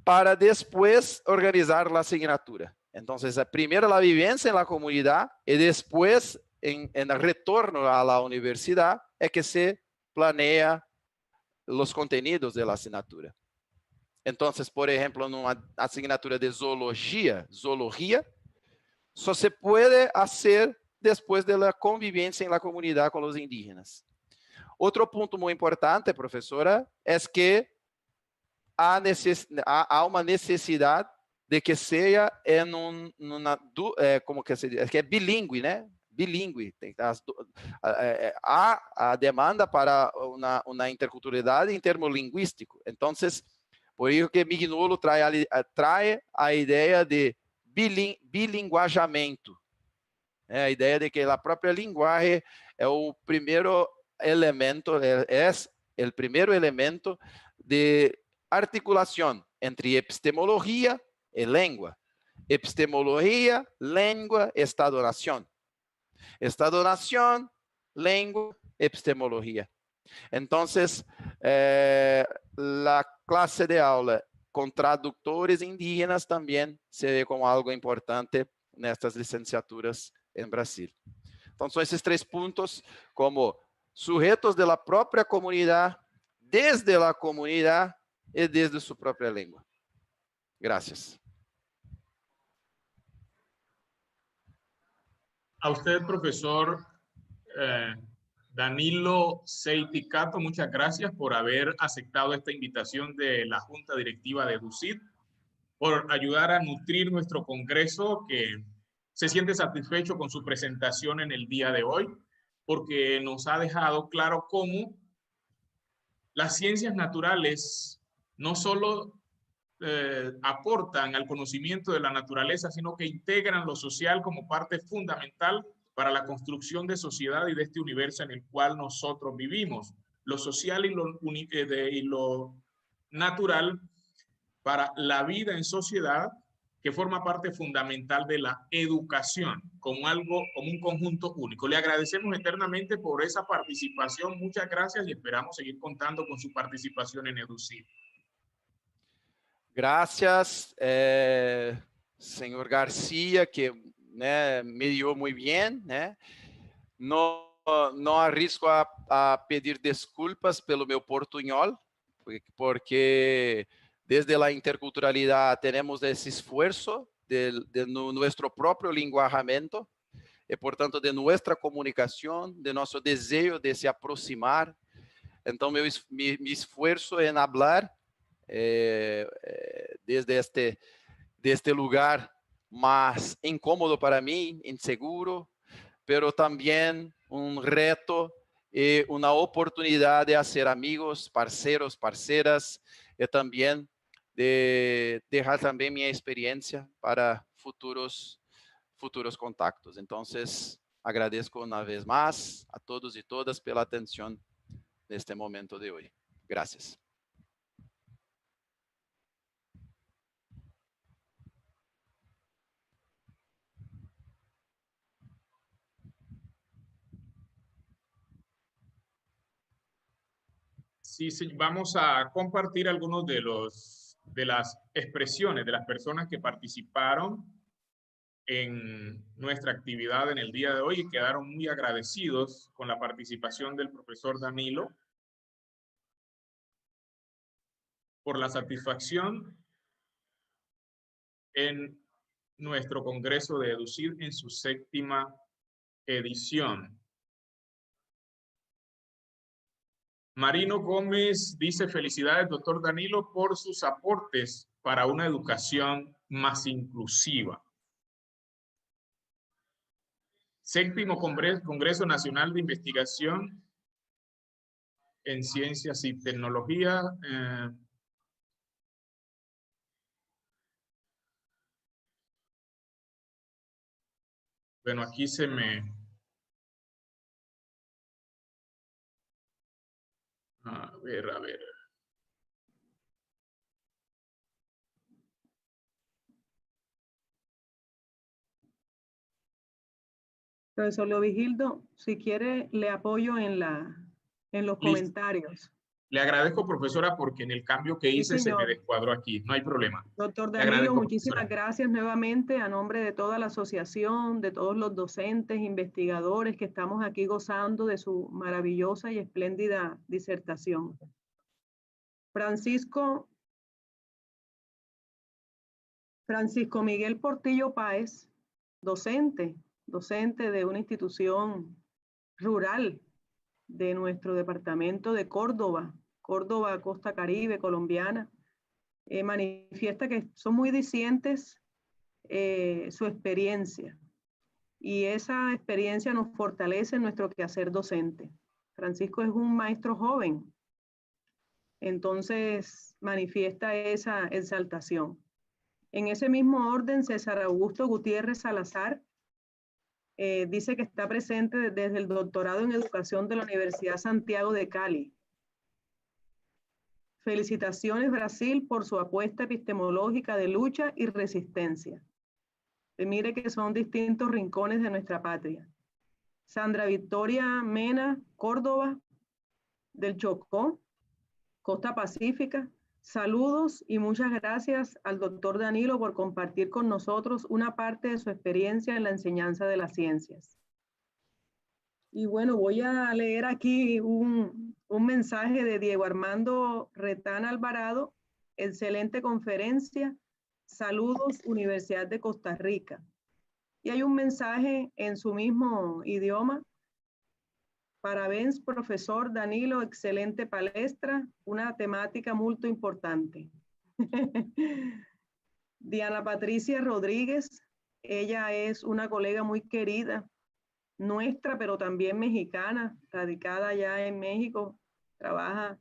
para depois organizar a assinatura. Então, primeiro a vivência na comunidade, e depois, em retorno à universidade, é que se planeia os conteúdos da assinatura. Então, por exemplo, numa asignatura de zoologia, só se pode fazer depois da convivência na comunidade com os indígenas. Outro ponto muito importante, professora, é que há uma necessidade de que seja como que se diz, que é bilíngue, né? Bilíngue. Há a demanda para uma interculturalidade em termos linguísticos. Então, por isso que Mignolo traz a ideia de bilinguajamento. A ideia de que a própria linguagem é o primeiro elemento, é o primeiro elemento de articulação entre epistemologia e língua. Epistemologia, língua, Estado-nação. Estado-nação, língua, epistemologia. Então, a classe de aula com tradutores indígenas também se vê como algo importante nestas licenciaturas em Brasil. Então, são esses 3 pontos como sujeitos da própria comunidade, desde a comunidade e desde sua própria língua. Gracias. A usted, profesor Danilo Seiticato, muchas gracias por haber aceptado esta invitación de la Junta Directiva de EDUCID, por ayudar a nutrir nuestro congreso, que se siente satisfecho con su presentación en el día de hoy, porque nos ha dejado claro cómo las ciencias naturales no solo aportan al conocimiento de la naturaleza, sino que integran lo social como parte fundamental para la construcción de sociedad y de este universo en el cual nosotros vivimos. Lo social y lo natural para la vida en sociedad, que forma parte fundamental de la educación como un conjunto único. Le agradecemos eternamente por esa participación. Muchas gracias y esperamos seguir contando con su participación en EDUCID. Gracias, señor García, que me dio muy bien. No arrisco a pedir desculpas pelo meu portunhol, porque desde a interculturalidade temos esse esforço de nuestro próprio linguajamento, e, portanto, de nossa comunicação, de nosso desejo de se aproximar. Então, me esforço em falar desde este lugar mais incômodo para mim, inseguro, pero também reto e uma oportunidade de fazer amigos, parceiros, parceiras, e também de deixar também minha experiência para futuros contactos. Então, agradeço uma vez mais a todos e todas pela atenção neste momento de hoje. Gracias. Sí, vamos a compartir algunos de las expresiones de las personas que participaron en nuestra actividad en el día de hoy y quedaron muy agradecidos con la participación del profesor Danilo por la satisfacción en nuestro Congreso de EDUCID en su 7ª edición. Marino Gómez dice: felicidades, doctor Danilo, por sus aportes para una educación más inclusiva. 7º Congreso Nacional de Investigación en Ciencias y Tecnología. Bueno, aquí se me... A ver. Profesor Leovigildo, si quiere, le apoyo en los comentarios. Le agradezco, profesora, porque en el cambio que hice Sí, se me descuadró aquí. No hay problema. Doctor Danilo, muchísimas gracias nuevamente a nombre de toda la asociación, de todos los docentes, investigadores que estamos aquí gozando de su maravillosa y espléndida disertación. Francisco Miguel Portillo Páez, docente de una institución rural de nuestro departamento de Córdoba, Costa Caribe, colombiana, manifiesta que son muy dicientes su experiencia, y esa experiencia nos fortalece en nuestro quehacer docente. Francisco es un maestro joven, entonces manifiesta esa exaltación. En ese mismo orden, César Augusto Gutiérrez Salazar dice que está presente desde el doctorado en educación de la Universidad Santiago de Cali. Felicitaciones, Brasil, por su apuesta epistemológica de lucha y resistencia. Y mire que son distintos rincones de nuestra patria. Sandra Victoria Mena, Córdoba, del Chocó, Costa Pacífica. Saludos y muchas gracias al doctor Danilo por compartir con nosotros una parte de su experiencia en la enseñanza de las ciencias. Y bueno, voy a leer aquí un mensaje de Diego Armando Retán Alvarado. Excelente conferencia. Saludos, Universidad de Costa Rica. Y hay un mensaje en su mismo idioma. Parabéns, profesor Danilo, excelente palestra, una temática muy importante. Diana Patricia Rodríguez, ella es una colega muy querida nuestra, pero también mexicana, radicada allá en México, trabaja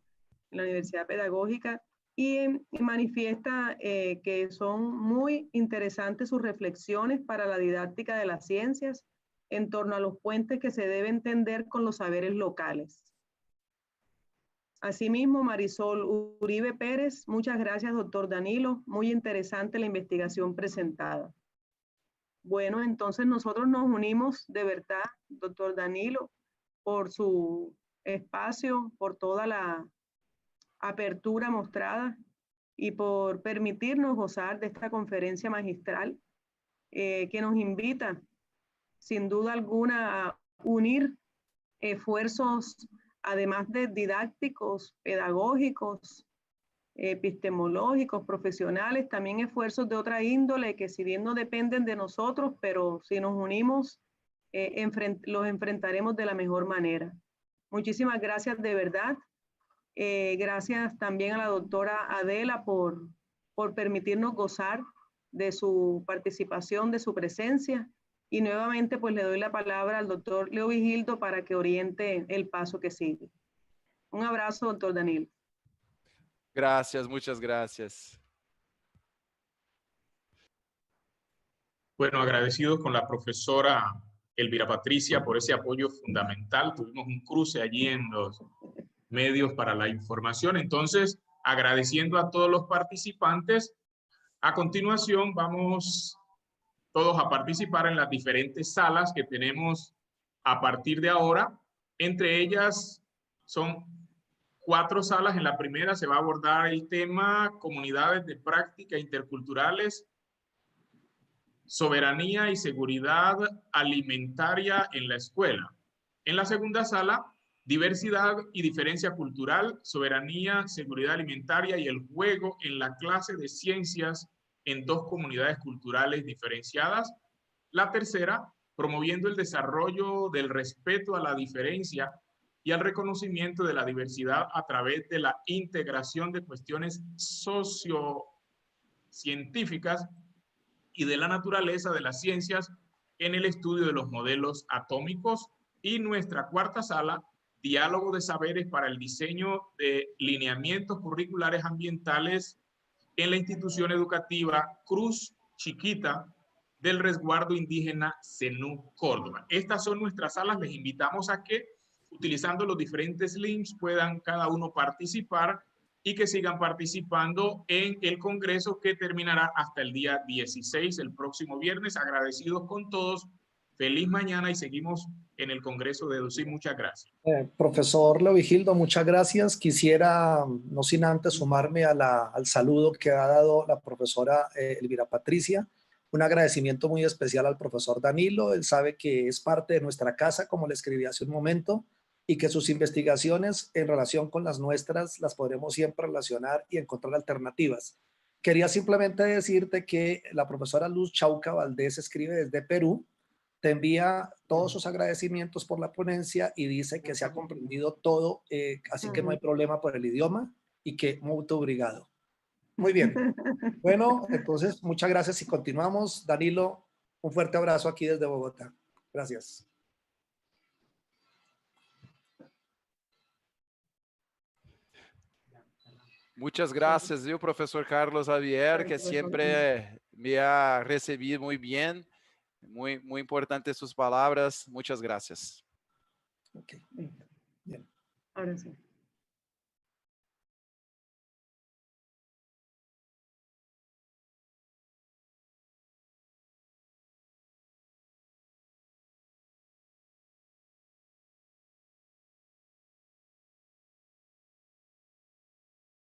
en la Universidad Pedagógica y manifiesta que son muy interesantes sus reflexiones para la didáctica de las ciencias en torno a los puentes que se deben tender con los saberes locales. Asimismo, Marisol Uribe Pérez, muchas gracias, doctor Danilo, muy interesante la investigación presentada. Bueno, entonces nosotros nos unimos de verdad, doctor Danilo, por su espacio, por toda la apertura mostrada y por permitirnos gozar de esta conferencia magistral que nos invita sin duda alguna a unir esfuerzos, además de didácticos, pedagógicos, epistemológicos, profesionales, también esfuerzos de otra índole que si bien no dependen de nosotros, pero si nos unimos los enfrentaremos de la mejor manera. Muchísimas gracias de verdad. Gracias también a la doctora Adela por permitirnos gozar de su participación, de su presencia. Y nuevamente pues le doy la palabra al doctor Leo Vigildo para que oriente el paso que sigue. Un abrazo, doctor Danilo. Gracias, muchas gracias. Bueno, agradecidos con la profesora Elvira Patricia por ese apoyo fundamental. Tuvimos un cruce allí en los medios para la información. Entonces, agradeciendo a todos los participantes, a continuación vamos todos a participar en las diferentes salas que tenemos a partir de ahora. Entre ellas son 4 salas. En la primera se va a abordar el tema comunidades de práctica interculturales, soberanía y seguridad alimentaria en la escuela. En la segunda sala, diversidad y diferencia cultural, soberanía, seguridad alimentaria y el juego en la clase de ciencias en 2 comunidades culturales diferenciadas. La tercera, promoviendo el desarrollo del respeto a la diferencia y al reconocimiento de la diversidad a través de la integración de cuestiones sociocientíficas y de la naturaleza de las ciencias en el estudio de los modelos atómicos. Y nuestra cuarta sala, diálogo de saberes para el diseño de lineamientos curriculares ambientales en la institución educativa Cruz Chiquita del resguardo indígena Zenú Córdoba. Estas son nuestras salas. Les invitamos a que, utilizando los diferentes links, puedan cada uno participar y que sigan participando en el congreso que terminará hasta el día 16, el próximo viernes. Agradecidos con todos. Feliz mañana y seguimos en el congreso de EDUCIR. Muchas gracias. Profesor Leo Vigildo, muchas gracias. Quisiera, no sin antes, sumarme al saludo que ha dado la profesora Elvira Patricia. Un agradecimiento muy especial al profesor Danilo. Él sabe que es parte de nuestra casa, como le escribí hace un momento, y que sus investigaciones en relación con las nuestras las podremos siempre relacionar y encontrar alternativas. Quería simplemente decirte que la profesora Luz Chauca Valdés escribe desde Perú, te envía todos sus agradecimientos por la ponencia y dice que se ha comprendido todo, así que no hay problema por el idioma y que muito obrigado. Muy bien. Bueno, entonces muchas gracias y continuamos. Danilo, un fuerte abrazo aquí desde Bogotá. Gracias. Muchas gracias, viu, profesor Carlos Javier, que siempre me ha recibido muy bien. Muy importantes sus palabras. Muchas gracias. Okay. Bien. Ahora sí.